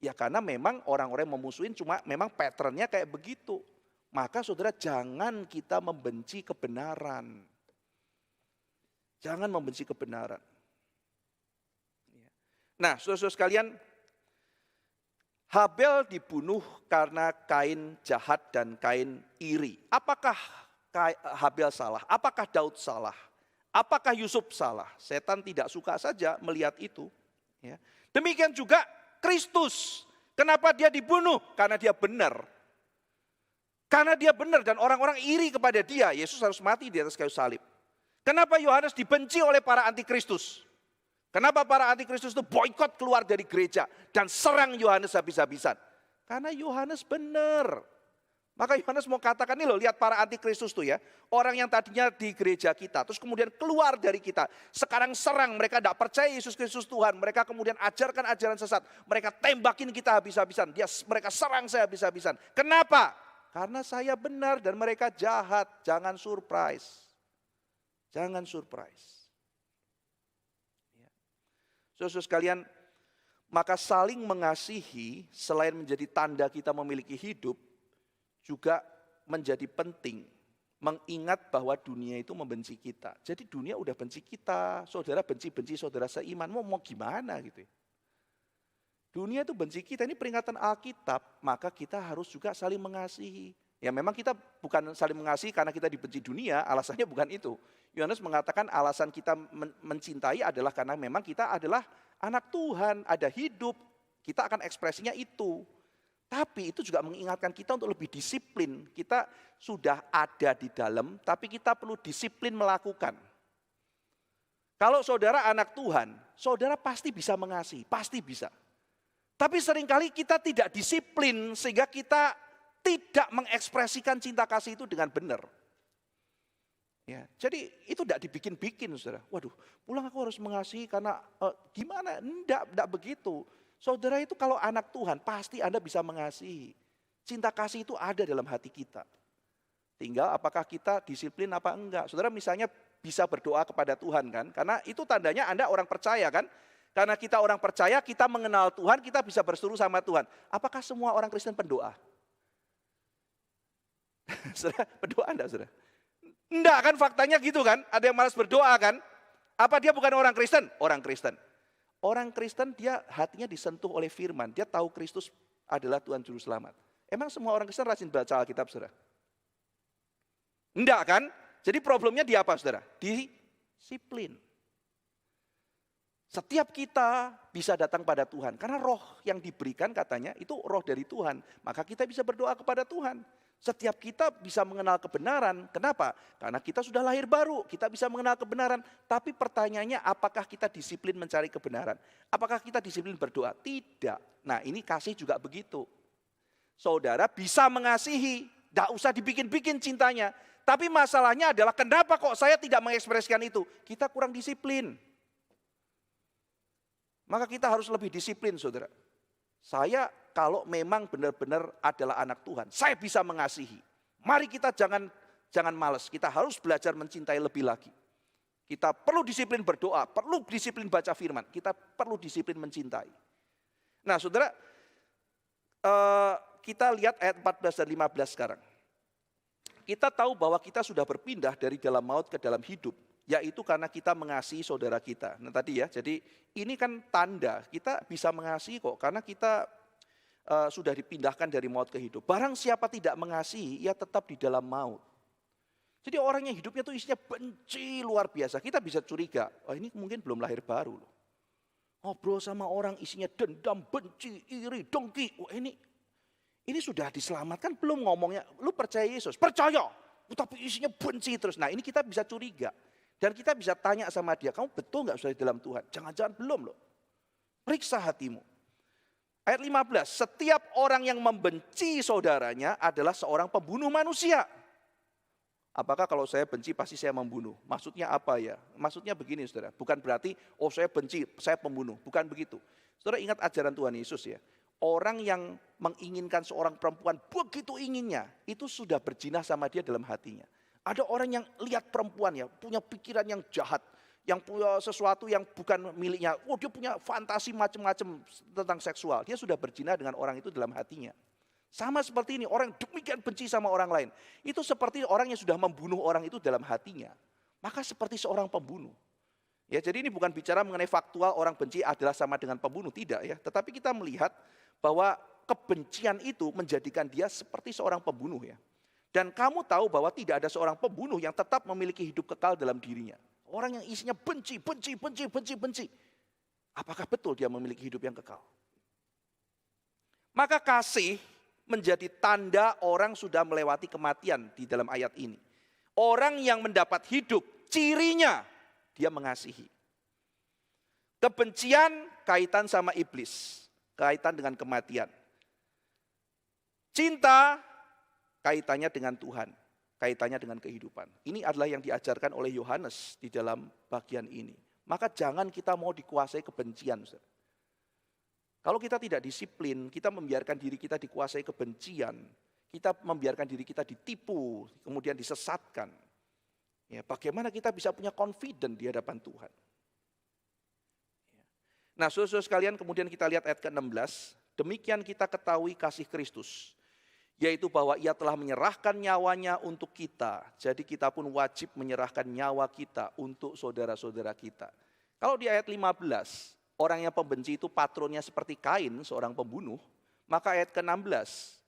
Ya karena memang orang-orang yang memusuhin cuma memang patternnya kayak begitu. Maka saudara jangan kita membenci kebenaran. Jangan membenci kebenaran. Nah saudara-saudara sekalian, Habel dibunuh karena Kain jahat dan Kain iri. Apakah Habel salah? Apakah Daud salah? Apakah Yusuf salah? Setan tidak suka saja melihat itu. Ya. Demikian juga Kristus. Kenapa dia dibunuh? Karena dia benar. Karena dia benar dan orang-orang iri kepada dia. Yesus harus mati di atas kayu salib. Kenapa Yohanes dibenci oleh para antikristus? Kenapa para antikristus itu boikot keluar dari gereja dan serang Yohanes habis-habisan? Karena Yohanes benar. Maka Yohanes mau katakan nih loh, lihat para antikristus tuh ya. Orang yang tadinya di gereja kita, terus kemudian keluar dari kita. Sekarang serang, mereka tidak percaya Yesus Kristus Tuhan. Mereka kemudian ajarkan ajaran sesat. Mereka tembakin kita habis-habisan. Mereka serang saya habis-habisan. Kenapa? Karena saya benar dan mereka jahat. Jangan surprise. Jangan surprise. Saudara sekalian, maka saling mengasihi selain menjadi tanda kita memiliki hidup, juga menjadi penting mengingat bahwa dunia itu membenci kita. Jadi dunia udah benci kita, saudara benci-benci saudara seiman, mau gimana gitu ya. Dunia itu benci kita, ini peringatan Alkitab, maka kita harus juga saling mengasihi. Ya memang kita bukan saling mengasihi karena kita dibenci dunia, alasannya bukan itu. Yohanes mengatakan alasan kita mencintai adalah karena memang kita adalah anak Tuhan, ada hidup, kita akan ekspresinya itu. Tapi itu juga mengingatkan kita untuk lebih disiplin. Kita sudah ada di dalam, tapi kita perlu disiplin melakukan. Kalau saudara anak Tuhan, saudara pasti bisa mengasihi, pasti bisa. Tapi seringkali kita tidak disiplin sehingga kita tidak mengekspresikan cinta kasih itu dengan benar. Ya, jadi itu tidak dibikin-bikin, saudara. Waduh, pulang aku harus mengasihi karena gimana? Enggak begitu. Saudara itu kalau anak Tuhan pasti Anda bisa mengasihi. Cinta kasih itu ada dalam hati kita. Tinggal apakah kita disiplin apa enggak. Saudara misalnya bisa berdoa kepada Tuhan kan. Karena itu tandanya Anda orang percaya kan. Karena kita orang percaya, kita mengenal Tuhan, kita bisa berseru sama Tuhan. Apakah semua orang Kristen pendoa? Saudara, berdoa enggak saudara? Enggak kan faktanya gitu kan. Ada yang malas berdoa kan. Apa dia bukan orang Kristen? Orang Kristen. Orang Kristen dia hatinya disentuh oleh firman. Dia tahu Kristus adalah Tuhan Juru Selamat. Emang semua orang Kristen rajin baca Alkitab, saudara? Enggak kan? Jadi problemnya di apa, saudara? Disiplin. Setiap kita bisa datang pada Tuhan. Karena roh yang diberikan katanya itu roh dari Tuhan. Maka kita bisa berdoa kepada Tuhan. Setiap kita bisa mengenal kebenaran. Kenapa? Karena kita sudah lahir baru. Kita bisa mengenal kebenaran. Tapi pertanyaannya apakah kita disiplin mencari kebenaran? Apakah kita disiplin berdoa? Tidak. Nah ini kasih juga begitu. Saudara bisa mengasihi. Tidak usah dibikin-bikin cintanya. Tapi masalahnya adalah kenapa kok saya tidak mengekspresikan itu? Kita kurang disiplin. Maka kita harus lebih disiplin, saudara. Saya kalau memang benar-benar adalah anak Tuhan, saya bisa mengasihi. Mari kita jangan malas, kita harus belajar mencintai lebih lagi. Kita perlu disiplin berdoa, perlu disiplin baca firman, kita perlu disiplin mencintai. Nah saudara, kita lihat ayat 14 dan 15 sekarang. Kita tahu bahwa kita sudah berpindah dari dalam maut ke dalam hidup. Yaitu karena kita mengasihi saudara kita. Nah tadi ya, jadi ini kan tanda kita bisa mengasihi kok. Karena kita sudah dipindahkan dari maut ke hidup. Barang siapa tidak mengasihi, ia tetap di dalam maut. Jadi orang yang hidupnya itu isinya benci luar biasa. Kita bisa curiga, oh ini mungkin belum lahir baru loh. Ngobrol sama orang isinya dendam, benci, iri, dengki. Wah ini sudah diselamatkan belum ngomongnya. Lu percaya Yesus? Percaya. Tapi isinya benci terus. Nah ini kita bisa curiga. Dan kita bisa tanya sama dia, kamu betul gak sudah di dalam Tuhan? Jangan-jangan belum loh. Periksa hatimu. Ayat 15, setiap orang yang membenci saudaranya adalah seorang pembunuh manusia. Apakah kalau saya benci pasti saya membunuh? Maksudnya apa ya? Maksudnya begini saudara, bukan berarti oh saya benci, saya pembunuh. Bukan begitu. Saudara ingat ajaran Tuhan Yesus ya. Orang yang menginginkan seorang perempuan begitu inginnya, itu sudah berzina sama dia dalam hatinya. Ada orang yang lihat perempuan ya, punya pikiran yang jahat, yang punya sesuatu yang bukan miliknya. Oh dia punya fantasi macam-macam tentang seksual. Dia sudah berzina dengan orang itu dalam hatinya. Sama seperti ini, orang demikian benci sama orang lain. Itu seperti orang yang sudah membunuh orang itu dalam hatinya. Maka seperti seorang pembunuh. Ya, jadi ini bukan bicara mengenai faktual orang benci adalah sama dengan pembunuh, tidak ya. Tetapi kita melihat bahwa kebencian itu menjadikan dia seperti seorang pembunuh ya. Dan kamu tahu bahwa tidak ada seorang pembunuh yang tetap memiliki hidup kekal dalam dirinya. Orang yang isinya benci, benci, benci, benci, benci. Apakah betul dia memiliki hidup yang kekal? Maka kasih menjadi tanda orang sudah melewati kematian di dalam ayat ini. Orang yang mendapat hidup, cirinya dia mengasihi. Kebencian kaitan sama iblis, kaitan dengan kematian. Cinta kaitannya dengan Tuhan, kaitannya dengan kehidupan. Ini adalah yang diajarkan oleh Yohanes di dalam bagian ini. Maka jangan kita mau dikuasai kebencian. Kalau kita tidak disiplin, kita membiarkan diri kita dikuasai kebencian, kita membiarkan diri kita ditipu, kemudian disesatkan. Ya, bagaimana kita bisa punya confident di hadapan Tuhan? Nah, saudara-saudara sekalian, kemudian kita lihat ayat ke-16. Demikian kita ketahui kasih Kristus, yaitu bahwa ia telah menyerahkan nyawanya untuk kita. Jadi kita pun wajib menyerahkan nyawa kita untuk saudara-saudara kita. Kalau di ayat 15, orang yang pembenci itu patronnya seperti Kain, seorang pembunuh. Maka ayat ke-16,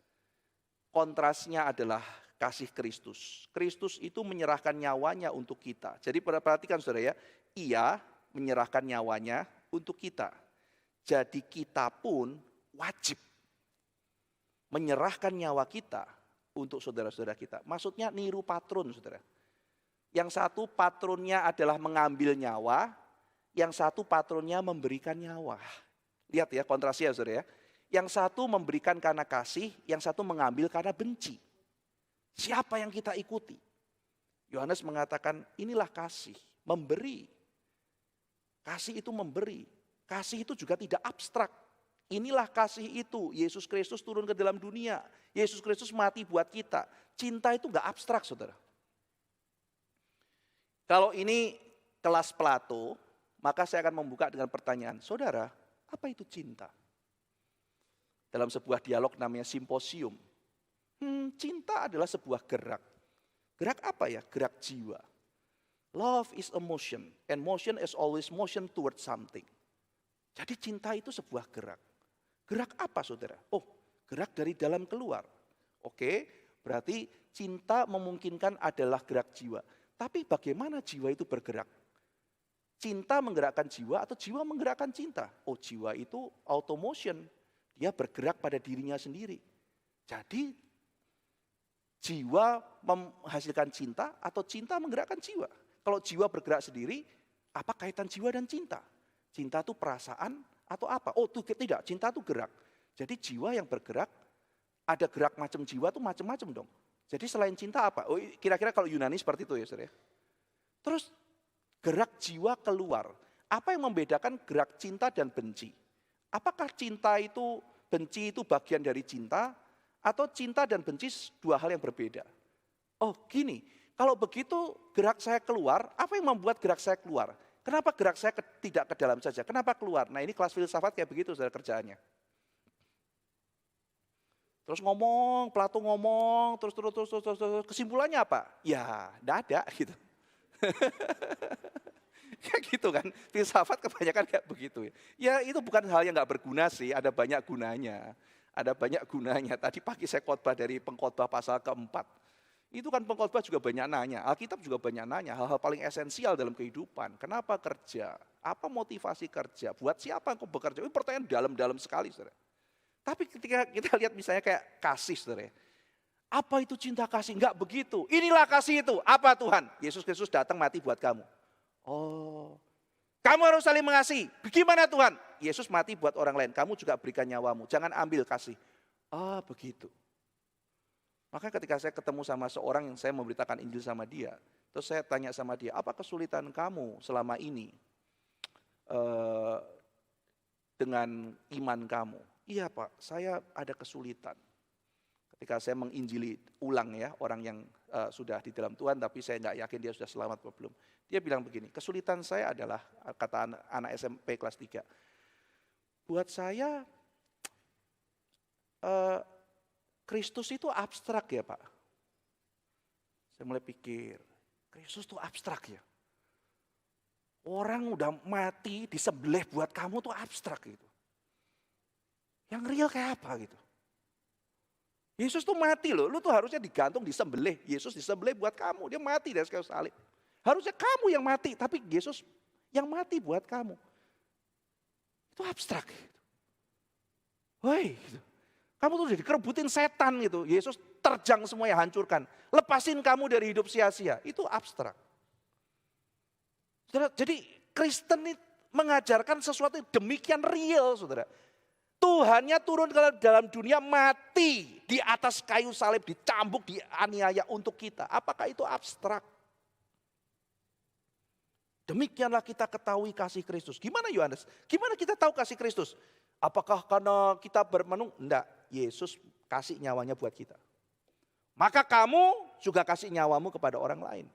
kontrasnya adalah kasih Kristus. Kristus itu menyerahkan nyawanya untuk kita. Jadi perhatikan saudara ya, ia menyerahkan nyawanya untuk kita. Jadi kita pun wajib menyerahkan nyawa kita untuk saudara-saudara kita. Maksudnya niru patron, saudara. Yang satu patronnya adalah mengambil nyawa, yang satu patronnya memberikan nyawa. Lihat ya kontrasnya, saudara ya. Yang satu memberikan karena kasih, yang satu mengambil karena benci. Siapa yang kita ikuti? Yohanes mengatakan inilah kasih, memberi. Kasih itu memberi. Kasih itu juga tidak abstrak. Inilah kasih itu, Yesus Kristus turun ke dalam dunia. Yesus Kristus mati buat kita. Cinta itu gak abstrak, saudara. Kalau ini kelas Plato, maka saya akan membuka dengan pertanyaan, saudara, apa itu cinta? Dalam sebuah dialog namanya simposium. Cinta adalah sebuah gerak. Gerak apa ya? Gerak jiwa. Love is a motion, and motion is always motion towards something. Jadi cinta itu sebuah gerak. Gerak apa, saudara? Oh, gerak dari dalam keluar. Oke, berarti cinta memungkinkan adalah gerak jiwa. Tapi bagaimana jiwa itu bergerak? Cinta menggerakkan jiwa atau jiwa menggerakkan cinta? Oh, jiwa itu automotion. Dia bergerak pada dirinya sendiri. Jadi jiwa menghasilkan cinta atau cinta menggerakkan jiwa? Kalau jiwa bergerak sendiri, apa kaitan jiwa dan cinta? Cinta itu perasaan atau apa? Oh tidak, cinta itu gerak. Jadi jiwa yang bergerak, ada gerak macam jiwa itu macam-macam dong. Jadi selain cinta apa? Oh kira-kira kalau Yunani seperti itu ya saudara. Terus gerak jiwa keluar. Apa yang membedakan gerak cinta dan benci? Apakah cinta itu, benci itu bagian dari cinta? Atau cinta dan benci dua hal yang berbeda? Oh gini, kalau begitu gerak saya keluar, apa yang membuat gerak saya keluar? Kenapa gerak saya tidak ke dalam saja? Kenapa keluar? Nah ini kelas filsafat kayak begitu saudara kerjaannya. Terus ngomong, Plato ngomong, terus kesimpulannya apa? Ya enggak ada gitu. Kayak gitu kan, filsafat kebanyakan kayak begitu. Ya itu bukan hal yang gak berguna sih, ada banyak gunanya. Ada banyak gunanya. Tadi pagi saya khotbah dari pengkhotbah pasal keempat. Itu kan pengkhotbah juga banyak nanya, Alkitab juga banyak nanya, hal-hal paling esensial dalam kehidupan. Kenapa kerja? Apa motivasi kerja? Buat siapa engkau bekerja? Ini pertanyaan dalam-dalam sekali, saudara. Tapi ketika kita lihat misalnya kayak kasih, saudara. Apa itu cinta kasih? Enggak begitu. Inilah kasih itu. Apa Tuhan? Yesus Kristus datang mati buat kamu. Oh, kamu harus saling mengasihi. Bagaimana Tuhan? Yesus mati buat orang lain. Kamu juga berikan nyawamu. Jangan ambil kasih. Ah, begitu. Maka ketika saya ketemu sama seorang yang saya memberitakan Injil sama dia, terus saya tanya sama dia, apa kesulitan kamu selama ini dengan iman kamu? Iya Pak, saya ada kesulitan. Ketika saya menginjili ulang ya, orang yang sudah di dalam Tuhan, tapi saya nggak yakin dia sudah selamat atau belum. Dia bilang begini, kesulitan saya adalah, kata anak SMP kelas 3, buat saya Kristus itu abstrak ya Pak. Saya mulai pikir, Kristus itu abstrak ya. Orang udah mati disembelih buat kamu tuh abstrak gitu. Yang real kayak apa gitu. Yesus tuh mati loh, lu tuh harusnya digantung, disembelih. Yesus disembelih buat kamu, dia mati dari kayu salib. Harusnya kamu yang mati, tapi Yesus yang mati buat kamu. Itu abstrak. Woi, gitu. Kamu tuh jadi kerebutin setan gitu. Yesus terjang semuanya, hancurkan. Lepasin kamu dari hidup sia-sia. Itu abstrak. Saudara, jadi Kristen ini mengajarkan sesuatu yang demikian real, saudara. Tuhannya turun ke dalam dunia, mati di atas kayu salib, dicambuk, dianiaya untuk kita. Apakah itu abstrak? Demikianlah kita ketahui kasih Kristus. Gimana Yohanes? Gimana kita tahu kasih Kristus? Apakah karena kita bermenung? Enggak, Yesus kasih nyawanya buat kita. Maka kamu juga kasih nyawamu kepada orang lain.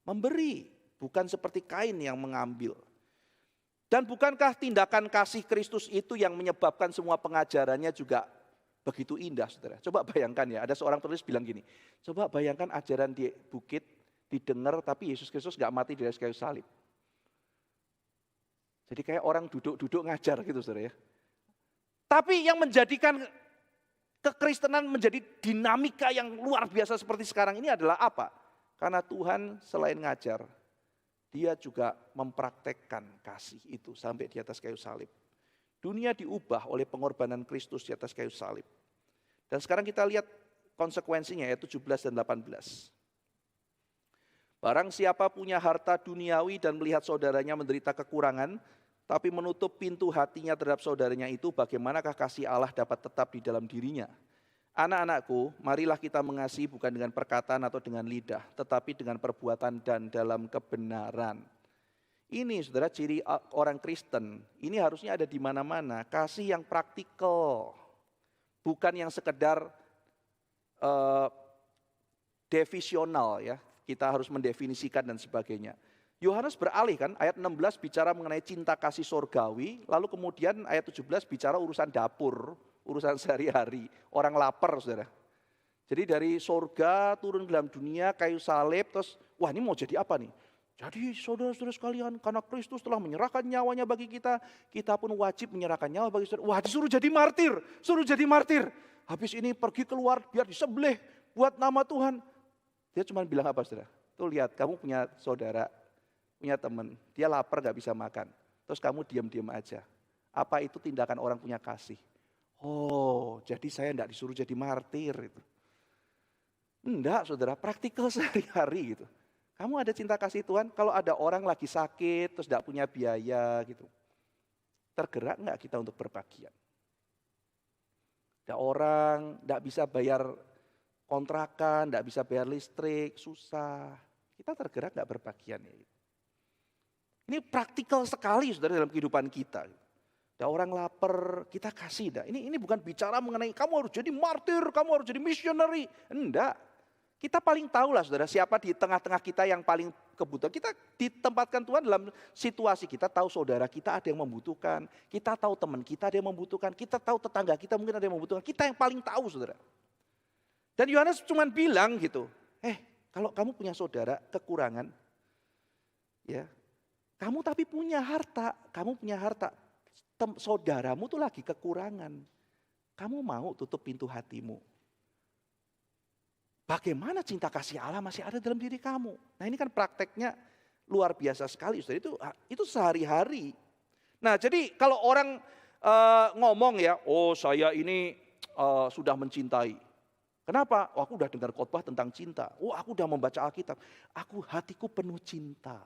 Memberi, bukan seperti Kain yang mengambil. Dan bukankah tindakan kasih Kristus itu yang menyebabkan semua pengajarannya juga begitu indah, saudara? Coba bayangkan ya, ada seorang penulis bilang gini, coba bayangkan ajaran di bukit didengar tapi Yesus Kristus gak mati di atas kayu salib. Jadi kayak orang duduk-duduk ngajar gitu, saudara ya. Tapi yang menjadikan kekristenan menjadi dinamika yang luar biasa seperti sekarang ini adalah apa? Karena Tuhan selain ngajar, Dia juga mempraktekkan kasih itu sampai di atas kayu salib. Dunia diubah oleh pengorbanan Kristus di atas kayu salib. Dan sekarang kita lihat konsekuensinya ya 17 dan 18. Barang siapa punya harta duniawi dan melihat saudaranya menderita kekurangan, tapi menutup pintu hatinya terhadap saudaranya itu, bagaimanakah kasih Allah dapat tetap di dalam dirinya? Anak-anakku, marilah kita mengasihi bukan dengan perkataan atau dengan lidah, tetapi dengan perbuatan dan dalam kebenaran. Ini saudara ciri orang Kristen, ini harusnya ada di mana-mana. Kasih yang praktikal, bukan yang sekedar defisional ya. Kita harus mendefinisikan dan sebagainya. Yohanes beralih kan, ayat 16 bicara mengenai cinta kasih sorgawi, lalu kemudian ayat 17 bicara urusan dapur, urusan sehari-hari, orang lapar saudara. Jadi dari sorga turun ke dalam dunia, kayu salib, terus wah ini mau jadi apa nih? Jadi saudara-saudara sekalian, karena Kristus telah menyerahkan nyawanya bagi kita, kita pun wajib menyerahkan nyawa bagi saudara. Wah disuruh jadi martir, suruh jadi martir. Habis ini pergi keluar biar disembelih buat nama Tuhan. Dia cuma bilang apa saudara? Tuh lihat kamu punya saudara, punya teman, dia lapar gak bisa makan. Terus kamu diam-diam aja. Apa itu tindakan orang punya kasih? Oh, jadi saya enggak disuruh jadi martir itu. Enggak, saudara, praktikal sehari-hari gitu. Kamu ada cinta kasih Tuhan, kalau ada orang lagi sakit, terus enggak punya biaya gitu. Tergerak enggak kita untuk berbagian? Ada orang enggak bisa bayar kontrakan, enggak bisa bayar listrik, susah. Kita tergerak enggak berbagian ya? Ini praktikal sekali saudara dalam kehidupan kita. Ada orang lapar, kita kasih. Ini bukan bicara mengenai kamu harus jadi martir, kamu harus jadi missionary. Enggak. Kita paling tahu lah saudara siapa di tengah-tengah kita yang paling kebutuhan. Kita ditempatkan Tuhan dalam situasi kita tahu saudara kita ada yang membutuhkan. Kita tahu teman kita ada yang membutuhkan. Kita tahu tetangga kita mungkin ada yang membutuhkan. Kita yang paling tahu saudara. Dan Yohanes cuma bilang gitu. Kalau kamu punya saudara kekurangan. Ya, kamu tapi punya harta. Kamu punya harta. Saudaramu tuh lagi kekurangan. Kamu mau tutup pintu hatimu. Bagaimana cinta kasih Allah masih ada dalam diri kamu. Nah ini kan prakteknya luar biasa sekali. Itu sehari-hari. Nah jadi kalau orang ngomong ya, oh saya ini sudah mencintai. Kenapa? Oh, aku udah dengar khotbah tentang cinta. Oh aku udah membaca Alkitab. Hatiku penuh cinta.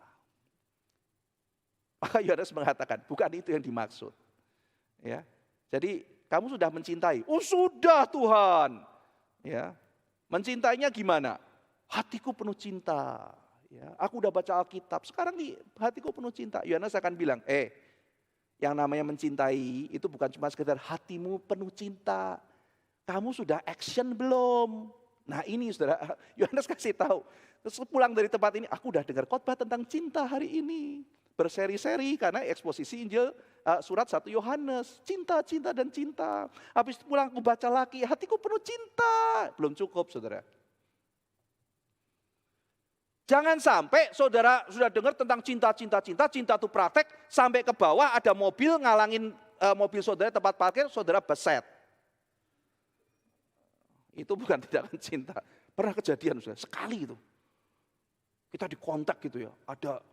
Maka Yohanes mengatakan bukan itu yang dimaksud. Ya, jadi kamu sudah mencintai. Oh sudah Tuhan. Ya, mencintainya gimana? Hatiku penuh cinta. Ya, aku udah baca Alkitab. Sekarang hatiku penuh cinta. Yohanes akan bilang, yang namanya mencintai itu bukan cuma sekedar hatimu penuh cinta. Kamu sudah action belum? Nah ini saudara, Yohanes kasih tahu. Terus pulang dari tempat ini, aku udah dengar khotbah tentang cinta hari ini. Berseri-seri karena eksposisi Injil surat 1 Yohanes. Cinta, cinta dan cinta. Habis pulang aku baca lagi, hatiku penuh cinta. Belum cukup saudara. Jangan sampai saudara sudah dengar tentang cinta itu praktek. Sampai ke bawah ada mobil ngalangin mobil saudara tempat parkir, saudara beset. Itu bukan tindakan cinta. Pernah kejadian saudara, sekali itu. Kita dikontak gitu ya,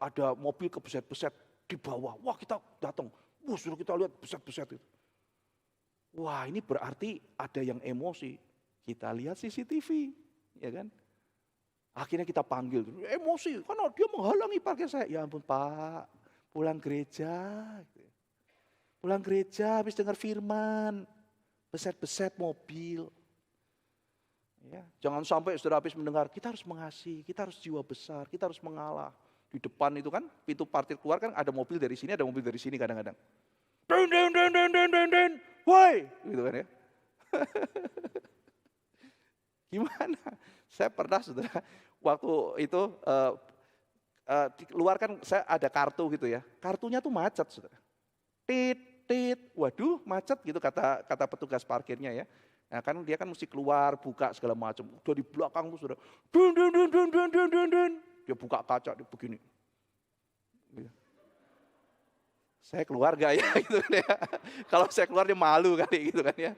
ada mobil kebeset-beset di bawah. Wah kita datang, suruh kita lihat beset-beset itu. Wah ini berarti ada yang emosi. Kita lihat CCTV, ya kan. Akhirnya kita panggil, emosi karena dia menghalangi parkir saya. Ya ampun Pak, pulang gereja. Pulang gereja habis dengar firman, beset-beset mobil. Ya, jangan sampai saudara habis mendengar, kita harus mengasihi, kita harus jiwa besar, kita harus mengalah. Di depan itu kan, pintu parkir keluar kan ada mobil dari sini, ada mobil dari sini kadang-kadang. Den, woi, gitu kan ya. Gimana? Saya pernah saudara, waktu itu di luar kan saya ada kartu gitu ya, kartunya tuh macet saudara. Tit, waduh macet gitu kata petugas parkirnya ya. Nah kan dia kan mesti keluar, buka segala macam. Udah di belakang tuh sudah, den. Dia buka kaca, dia begini. Saya keluar gak ya gitu kan ya. Kalau saya keluar dia malu kali gitu kan ya.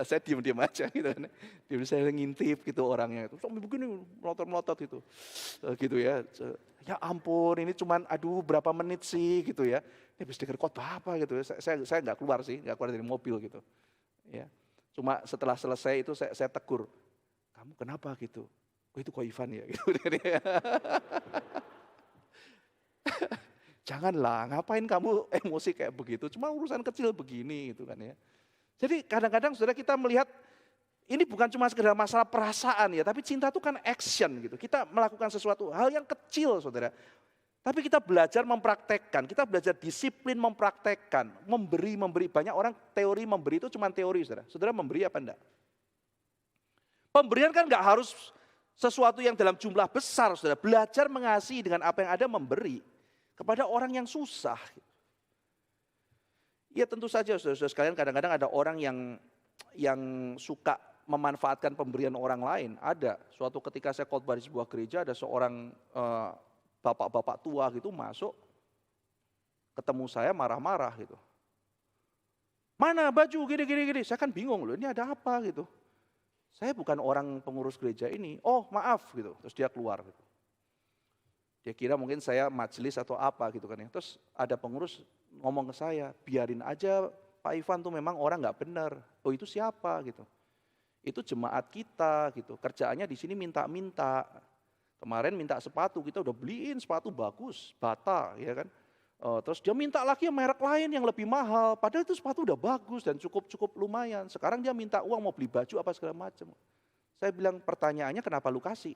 Saya diem aja gitu kan. Dia bisa ngintip gitu orangnya. Terus sampai begini, melotot gitu. Gitu ya. Ya ampun ini cuman aduh berapa menit sih gitu ya. Dia bisa dengar khotbah apa gitu ya. Saya gak keluar sih, gak keluar dari mobil gitu. Ya. Cuma setelah selesai itu saya tegur, kamu kenapa gitu? Oh itu Ko Ivan ya. Gitu. Janganlah, ngapain kamu emosi kayak begitu? Cuma urusan kecil begini gitu kan ya. Jadi kadang-kadang saudara kita melihat ini bukan cuma sekedar masalah perasaan ya, tapi cinta itu kan action gitu. Kita melakukan sesuatu hal yang kecil saudara. Tapi kita belajar mempraktekkan, kita belajar disiplin mempraktekkan, memberi. Banyak orang teori memberi itu cuma teori, saudara. Saudara memberi apa enggak? Pemberian kan enggak harus sesuatu yang dalam jumlah besar, saudara. Belajar mengasihi dengan apa yang ada memberi kepada orang yang susah. Ya tentu saja saudara-saudara sekalian kadang-kadang ada orang yang suka memanfaatkan pemberian orang lain. Ada, suatu ketika saya khotbah di sebuah gereja ada seorang bapak-bapak tua gitu masuk, ketemu saya marah-marah gitu. Mana baju gini. Saya kan bingung loh, ini ada apa gitu. Saya bukan orang pengurus gereja ini. Oh maaf gitu, terus dia keluar gitu. Dia kira mungkin saya majelis atau apa gitu kan ya. Terus ada pengurus ngomong ke saya, biarin aja Pak Ivan tuh memang orang nggak benar. Oh itu siapa gitu. Itu jemaat kita gitu, kerjaannya di sini minta-minta. Kemarin minta sepatu, kita udah beliin sepatu bagus, Bata ya kan. Terus dia minta lagi merek lain yang lebih mahal, padahal itu sepatu udah bagus dan cukup lumayan. Sekarang dia minta uang mau beli baju apa segala macam. Saya bilang pertanyaannya kenapa lu kasih?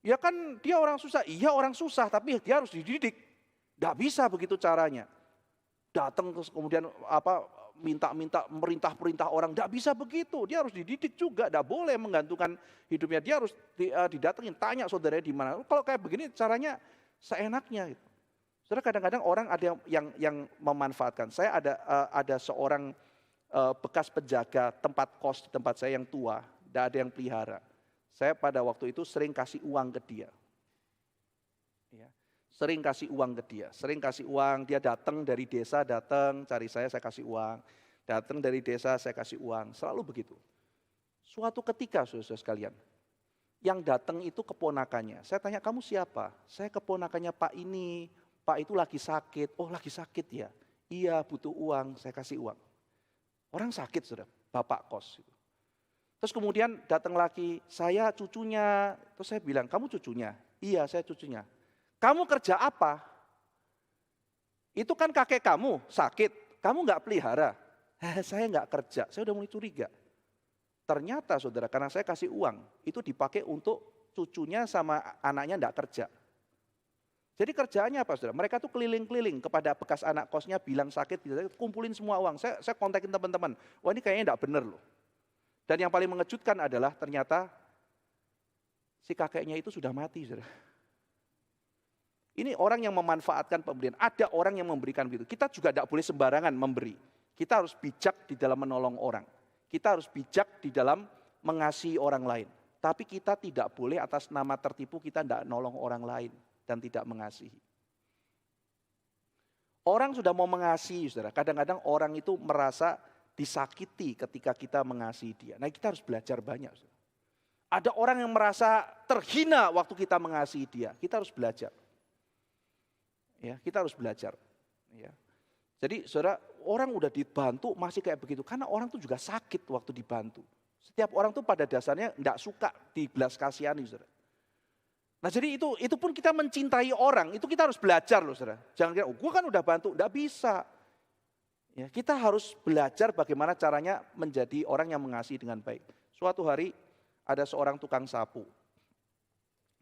Ya kan dia orang susah, iya orang susah tapi dia harus dididik. Gak bisa begitu caranya. Datang terus kemudian minta perintah orang, tidak bisa begitu, dia harus dididik juga, tidak boleh menggantungkan hidupnya, dia harus didatengin, tanya saudaranya di mana. Kalau kayak begini caranya seenaknya. Gitu. Saudara kadang-kadang orang ada yang memanfaatkan. Saya ada seorang bekas penjaga tempat kos di tempat saya yang tua, tidak ada yang pelihara. Saya pada waktu itu sering kasih uang ke dia. Ya. Sering kasih uang ke dia, dia datang dari desa, cari saya kasih uang. Datang dari desa, saya kasih uang, selalu begitu. Suatu ketika, saudara-saudara sekalian, yang datang itu keponakannya. Saya tanya, kamu siapa? Saya keponakannya Pak ini, Pak itu lagi sakit. Oh lagi sakit ya? Iya butuh uang, saya kasih uang. Orang sakit saudara, bapak kos. Terus kemudian datang lagi, saya cucunya. Terus saya bilang, kamu cucunya? Iya saya cucunya. Kamu kerja apa? Itu kan kakek kamu sakit, kamu nggak pelihara. Saya nggak kerja, saya udah mulai curiga. Ternyata saudara, karena saya kasih uang, itu dipakai untuk cucunya sama anaknya nggak kerja. Jadi kerjaannya apa saudara? Mereka tuh keliling-keliling kepada bekas anak kosnya, bilang sakit, kumpulin semua uang. Saya kontakin teman-teman, wah ini kayaknya nggak bener loh. Dan yang paling mengejutkan adalah ternyata si kakeknya itu sudah mati saudara. Ini orang yang memanfaatkan pemberian. Ada orang yang memberikan begitu. Kita juga tidak boleh sembarangan memberi. Kita harus bijak di dalam menolong orang. Kita harus bijak di dalam mengasihi orang lain. Tapi kita tidak boleh atas nama tertipu kita tidak nolong orang lain dan tidak mengasihi. Orang sudah mau mengasihi, saudara. Kadang-kadang orang itu merasa disakiti ketika kita mengasihi dia. Nah kita harus belajar banyak. Ada orang yang merasa terhina waktu kita mengasihi dia. Kita harus belajar. Ya, kita harus belajar. Ya. Jadi saudara, orang udah dibantu masih kayak begitu. Karena orang tuh juga sakit waktu dibantu. Setiap orang tuh pada dasarnya enggak suka dibelas kasihani, saudara. Nah jadi itu pun kita mencintai orang, itu kita harus belajar loh saudara. Jangan kira, gue kan udah bantu, enggak bisa. Ya, kita harus belajar bagaimana caranya menjadi orang yang mengasihi dengan baik. Suatu hari ada seorang tukang sapu.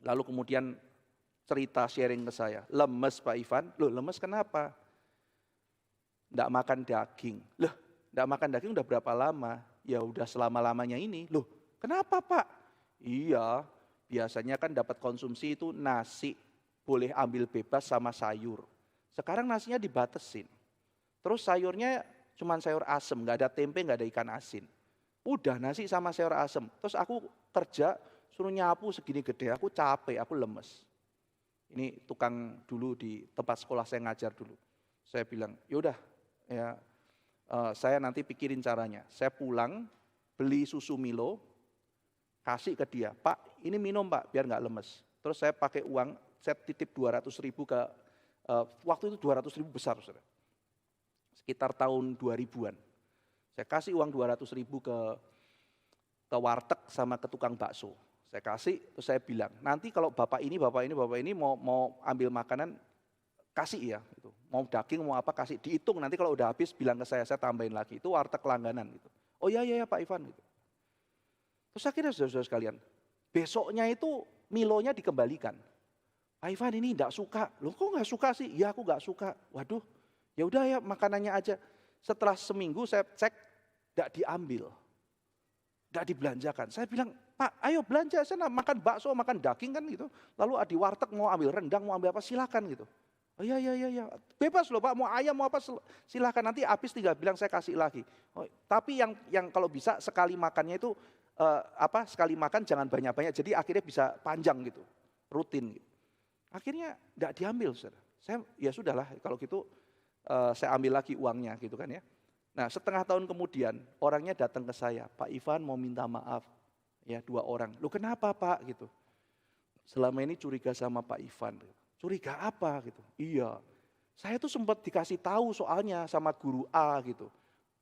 Lalu kemudian cerita sharing ke saya, lemes Pak Ivan. Loh lemes kenapa? Enggak makan daging. Loh enggak makan daging udah berapa lama? Ya udah selama-lamanya ini. Loh kenapa Pak? Iya. Biasanya kan dapat konsumsi itu nasi, boleh ambil bebas sama sayur. Sekarang nasinya dibatesin. Terus sayurnya cuma sayur asem, nggak ada tempe, nggak ada ikan asin. Udah nasi sama sayur asem. Terus aku kerja, suruh nyapu segini gede, aku capek, aku lemes. Ini tukang dulu di tempat sekolah saya ngajar dulu. Saya bilang, yaudah ya saya nanti pikirin caranya. Saya pulang, beli susu Milo, kasih ke dia, Pak ini minum Pak biar nggak lemes. Terus saya pakai uang, saya titip 200.000 ke, waktu itu 200.000 besar saudara. Sekitar tahun 2000-an. Saya kasih uang 200.000 ke warteg sama ke tukang bakso. Saya kasih, terus saya bilang, nanti kalau bapak ini mau ambil makanan, kasih ya. Gitu. Mau daging, mau apa kasih, dihitung nanti kalau udah habis bilang ke saya tambahin lagi. Itu warteg langganan gitu. Oh iya Pak Ivan gitu. Terus akhirnya saudara-saudara sekalian, besoknya itu Milonya dikembalikan. Pak Ivan ini enggak suka. Loh kok enggak suka sih? Ya aku enggak suka. Waduh, ya udah ya makanannya aja. Setelah seminggu saya cek, enggak diambil. Enggak dibelanjakan. Saya bilang, Pak ayo belanja, saya makan bakso, makan daging kan gitu. Lalu di warteg mau ambil rendang, mau ambil apa silakan gitu. Oh iya, bebas loh Pak, mau ayam mau apa silakan, nanti habis tinggal bilang saya kasih lagi. Oh, tapi yang kalau bisa sekali makannya itu sekali makan jangan banyak-banyak, jadi akhirnya bisa panjang gitu, rutin. Gitu. Akhirnya nggak diambil, saudara. Saya ya sudahlah kalau gitu saya ambil lagi uangnya gitu kan ya. Nah setengah tahun kemudian orangnya datang ke saya, Pak Ivan mau minta maaf, ya 2 orang. Loh kenapa Pak gitu? Selama ini curiga sama Pak Ivan. Curiga apa gitu? Iya, saya tuh sempat dikasih tahu soalnya sama guru A gitu.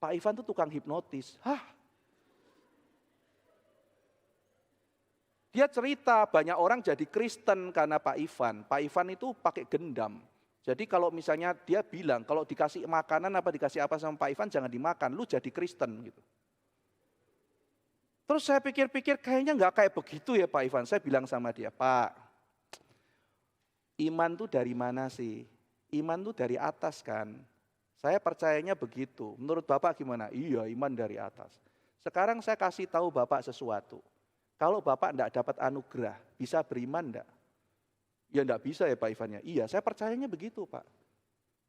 Pak Ivan tuh tukang hipnotis. Hah? Dia cerita banyak orang jadi Kristen karena Pak Ivan. Pak Ivan itu pakai gendam. Jadi kalau misalnya dia bilang kalau dikasih makanan apa dikasih apa sama Pak Ivan jangan dimakan, lu jadi Kristen gitu. Terus saya pikir-pikir kayaknya nggak kayak begitu ya Pak Ivan. Saya bilang sama dia, Pak, iman tuh dari mana sih? Iman tuh dari atas kan. Saya percayanya begitu. Menurut Bapak gimana? Iya, iman dari atas. Sekarang saya kasih tahu Bapak sesuatu. Kalau Bapak enggak dapat anugerah, bisa beriman enggak? Ya enggak bisa ya Pak Ivan ya. Iya, saya percayanya begitu Pak.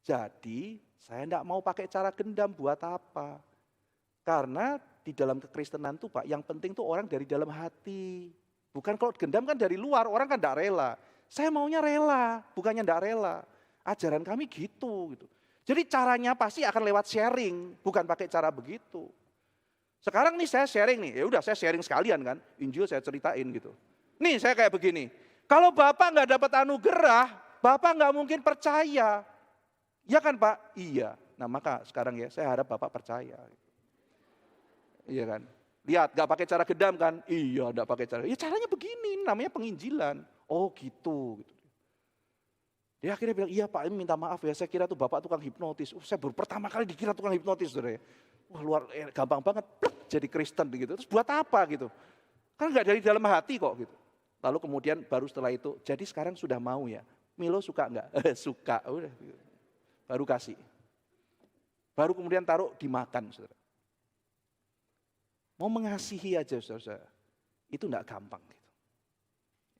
Jadi saya enggak mau pakai cara gendam buat apa? Karena di dalam kekristenan tuh Pak, yang penting tuh orang dari dalam hati. Bukan kalau gendam kan dari luar, orang kan enggak rela. Saya maunya rela, bukannya enggak rela. Ajaran kami gitu. Jadi caranya pasti akan lewat sharing, bukan pakai cara begitu. Sekarang nih saya sharing nih, ya udah saya sharing sekalian kan, Injil saya ceritain gitu. Nih saya kayak begini, kalau Bapak nggak dapat anugerah, Bapak nggak mungkin percaya. Ya kan Pak? Iya. Nah maka sekarang ya saya harap Bapak percaya. Iya kan? Lihat nggak pakai cara gedam kan? Iya nggak pakai cara. Ya caranya begini, namanya penginjilan. Oh gitu. Dia akhirnya bilang, iya Pak ini minta maaf ya, saya kira tuh Bapak tukang hipnotis. Saya baru pertama kali dikira tukang hipnotis saudara ya. Wah gampang banget, jadi Kristen gitu. Terus buat apa gitu? Kan nggak dari dalam hati kok gitu. Lalu kemudian baru setelah itu, jadi sekarang sudah mau ya. Milo suka nggak? Suka, udah. Baru kasih. Baru kemudian taruh dimakan, saudara. Mau mengasihi aja, saudara. Itu nggak gampang gitu.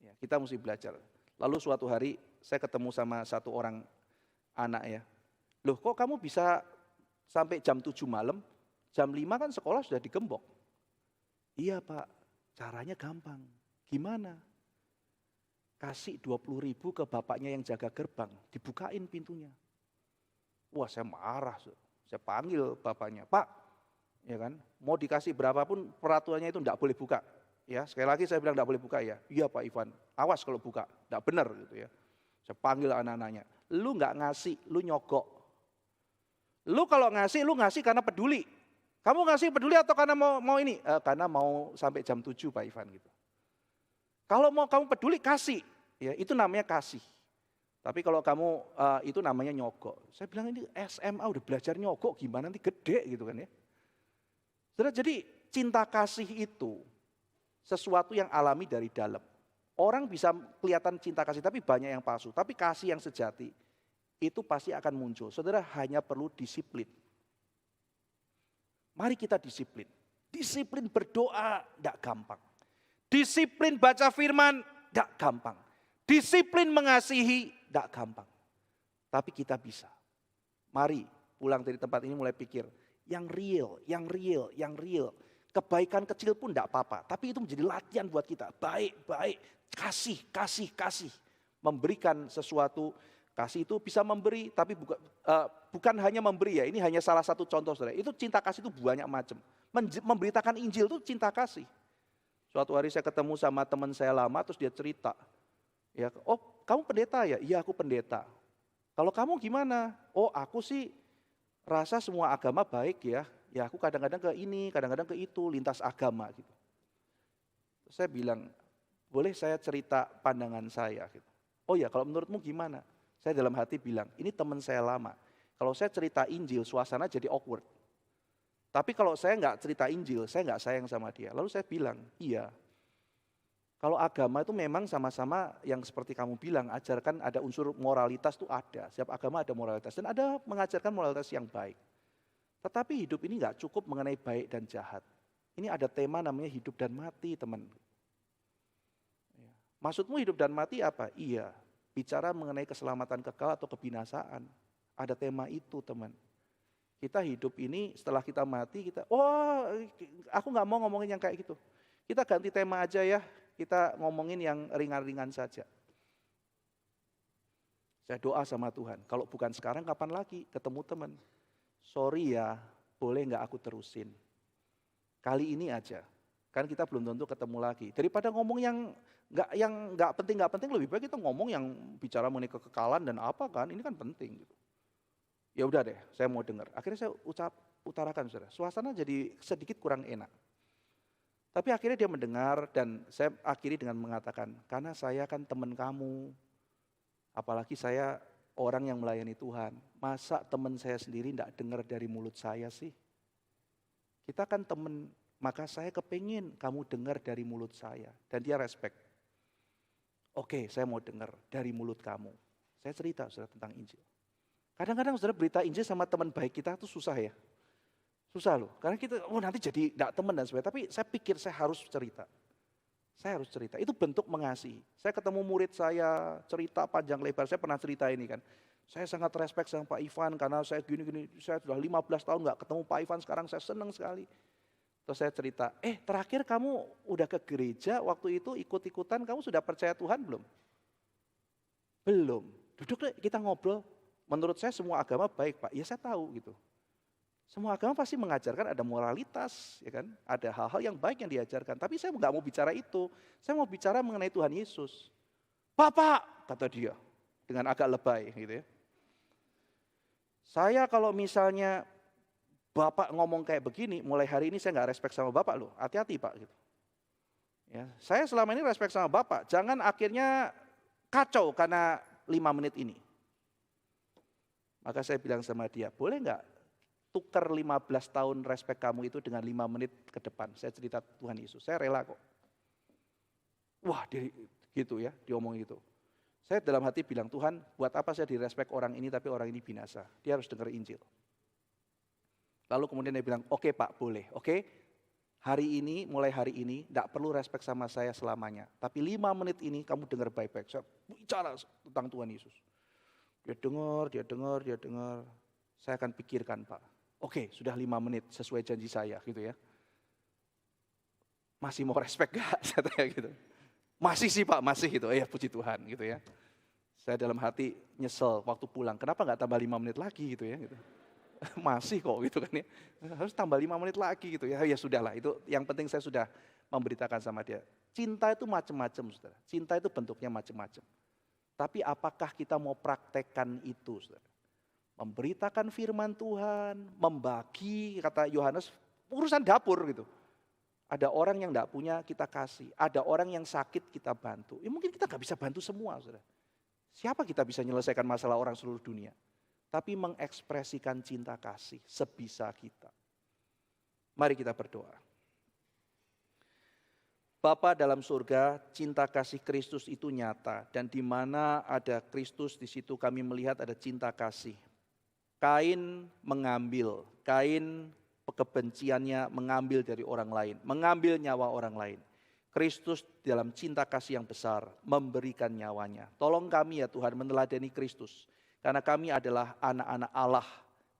Ya, kita mesti belajar. Lalu suatu hari saya ketemu sama satu orang anak ya. Loh kok kamu bisa sampai jam 7 malam? Jam 5 kan sekolah sudah digembok. Iya Pak, caranya gampang. Gimana? Kasih 20.000 ke bapaknya yang jaga gerbang, dibukain pintunya. Wah saya marah, saya panggil bapaknya. Pak, ya kan? Mau dikasih berapapun peraturannya itu enggak boleh buka. Ya, sekali lagi saya bilang enggak boleh buka ya. Iya Pak Ivan, awas kalau buka, enggak benar gitu ya. Saya panggil anak-anaknya, lu enggak ngasih, lu nyogok. Lu kalau ngasih, lu ngasih karena peduli. Kamu ngasih peduli atau karena mau ini? Karena mau sampai jam 7 Pak Ivan gitu. Kalau mau kamu peduli kasih, ya itu namanya kasih. Tapi kalau kamu itu namanya nyogok. Saya bilang ini SMA udah belajar nyogok gimana nanti gede gitu kan ya. Saudara, jadi cinta kasih itu sesuatu yang alami dari dalam. Orang bisa kelihatan cinta kasih tapi banyak yang palsu. Tapi kasih yang sejati itu pasti akan muncul. Saudara hanya perlu disiplin. Mari kita disiplin. Disiplin berdoa tidak gampang. Disiplin baca firman tidak gampang. Disiplin mengasihi tidak gampang. Tapi kita bisa. Mari pulang dari tempat ini mulai pikir. Yang real, yang real, yang real. Kebaikan kecil pun tidak apa-apa. Tapi itu menjadi latihan buat kita. Baik, baik. Kasih, kasih, kasih. Memberikan sesuatu. Kasih itu bisa memberi, tapi bukan hanya memberi ya. Ini hanya salah satu contoh saudara. Itu cinta kasih itu banyak macam. Memberitakan Injil itu cinta kasih. Suatu hari saya ketemu sama teman saya lama, terus dia cerita. Ya, oh kamu pendeta ya? Iya aku pendeta. Kalau kamu gimana? Oh aku sih rasa semua agama baik ya. Ya aku kadang-kadang ke ini, kadang-kadang ke itu, lintas agama gitu. Terus saya bilang, boleh saya cerita pandangan saya gitu. Oh ya kalau menurutmu gimana? Saya dalam hati bilang, ini teman saya lama. Kalau saya cerita Injil, suasana jadi awkward. Tapi kalau saya nggak cerita Injil, saya nggak sayang sama dia. Lalu saya bilang, iya. Kalau agama itu memang sama-sama yang seperti kamu bilang, ajarkan ada unsur moralitas itu ada. Setiap agama ada moralitas dan ada mengajarkan moralitas yang baik. Tetapi hidup ini nggak cukup mengenai baik dan jahat. Ini ada tema namanya hidup dan mati, teman. Maksudmu hidup dan mati apa? Iya. Bicara mengenai keselamatan kekal atau kebinasaan. Ada tema itu teman. Kita hidup ini setelah kita mati, aku nggak mau ngomongin yang kayak gitu. Kita ganti tema aja ya, kita ngomongin yang ringan-ringan saja. Saya doa sama Tuhan, kalau bukan sekarang kapan lagi ketemu teman. Sorry ya, boleh nggak aku terusin. Kali ini aja, kan kita belum tentu ketemu lagi. Daripada ngomong yang nggak penting, lebih baik kita ngomong yang bicara mengenai kekekalan dan apa kan, ini kan penting gitu. Ya udah deh, saya mau dengar. Akhirnya saya utarakan saudara, suasana jadi sedikit kurang enak. Tapi akhirnya dia mendengar dan saya akhiri dengan mengatakan, karena saya kan teman kamu, apalagi saya orang yang melayani Tuhan, masa teman saya sendiri tidak dengar dari mulut saya sih? Kita kan teman, maka saya kepingin kamu dengar dari mulut saya. Dan dia respect. Oke, saya mau dengar dari mulut kamu. Saya cerita saudara tentang Injil. Kadang-kadang saudara berita Injil sama teman baik kita itu susah ya. Susah loh, karena kita nanti jadi tidak teman dan sebagainya. Tapi saya pikir saya harus cerita. Saya harus cerita, itu bentuk mengasihi. Saya ketemu murid saya, cerita panjang lebar, saya pernah cerita ini kan. Saya sangat respect sama Pak Ivan karena saya gini-gini, saya sudah 15 tahun nggak ketemu Pak Ivan, sekarang saya senang sekali. Terus saya cerita, terakhir kamu udah ke gereja waktu itu ikut-ikutan, kamu sudah percaya Tuhan belum? Belum. Duduk deh kita ngobrol. Menurut saya semua agama baik Pak, ya saya tahu gitu. Semua agama pasti mengajarkan ada moralitas, ya kan? Ada hal-hal yang baik yang diajarkan. Tapi saya nggak mau bicara itu. Saya mau bicara mengenai Tuhan Yesus. Bapak, kata dia dengan agak lebay, gitu ya. Saya kalau misalnya Bapak ngomong kayak begini, mulai hari ini saya nggak respect sama Bapak loh. Hati-hati Pak, gitu. Ya, saya selama ini respect sama Bapak. Jangan akhirnya kacau karena 5 menit ini. Maka saya bilang sama dia, boleh nggak tukar 15 tahun respect kamu itu dengan 5 menit ke depan. Saya cerita Tuhan Yesus, saya rela kok. Wah dia gitu ya, diomong gitu. Saya dalam hati bilang, Tuhan buat apa saya direspect orang ini tapi orang ini binasa. Dia harus dengar Injil. Lalu kemudian dia bilang, oke Pak boleh, oke. Hari ini, mulai hari ini, tidak perlu respect sama saya selamanya. Tapi 5 menit ini kamu dengar baik-baik. Saya bicara tentang Tuhan Yesus. Dia dengar. Saya akan pikirkan Pak. Oke, sudah 5 menit sesuai janji saya gitu ya. Masih mau respect gak? Saya tanya gitu. Masih sih Pak, masih gitu. Ya puji Tuhan gitu ya. Saya dalam hati nyesel waktu pulang. Kenapa gak tambah 5 menit lagi gitu ya. Gitu. Masih kok gitu kan ya. Harus tambah 5 menit lagi gitu ya. Ya sudahlah, itu yang penting saya sudah memberitakan sama dia. Cinta itu macam-macam, Saudara. Cinta itu bentuknya macam-macam. Tapi apakah kita mau praktekkan itu, Saudara? Memberitakan firman Tuhan, membagi, kata Yohanes, urusan dapur gitu. Ada orang yang tidak punya, kita kasih. Ada orang yang sakit, kita bantu. Ya mungkin kita nggak bisa bantu semua, Saudara. Siapa kita bisa menyelesaikan masalah orang seluruh dunia? Tapi mengekspresikan cinta kasih sebisa kita. Mari kita berdoa. Bapa dalam surga, cinta kasih Kristus itu nyata. Dan di mana ada Kristus, di situ kami melihat ada cinta kasih. Kain mengambil, Kain kebenciannya mengambil dari orang lain, mengambil nyawa orang lain. Kristus dalam cinta kasih yang besar memberikan nyawanya. Tolong kami ya Tuhan meneladani Kristus. Karena kami adalah anak-anak Allah.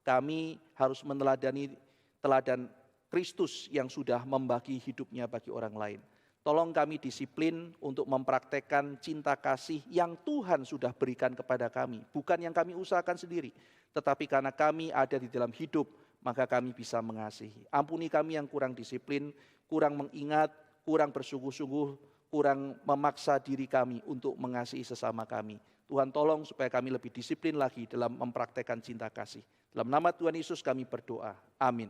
Kami harus meneladani teladan Kristus yang sudah membagi hidupnya bagi orang lain. Tolong kami disiplin untuk mempraktekkan cinta kasih yang Tuhan sudah berikan kepada kami. Bukan yang kami usahakan sendiri. Tetapi karena kami ada di dalam hidup, maka kami bisa mengasihi. Ampuni kami yang kurang disiplin, kurang mengingat, kurang bersungguh-sungguh, kurang memaksa diri kami untuk mengasihi sesama kami. Tuhan tolong supaya kami lebih disiplin lagi dalam mempraktekkan cinta kasih. Dalam nama Tuhan Yesus kami berdoa. Amin.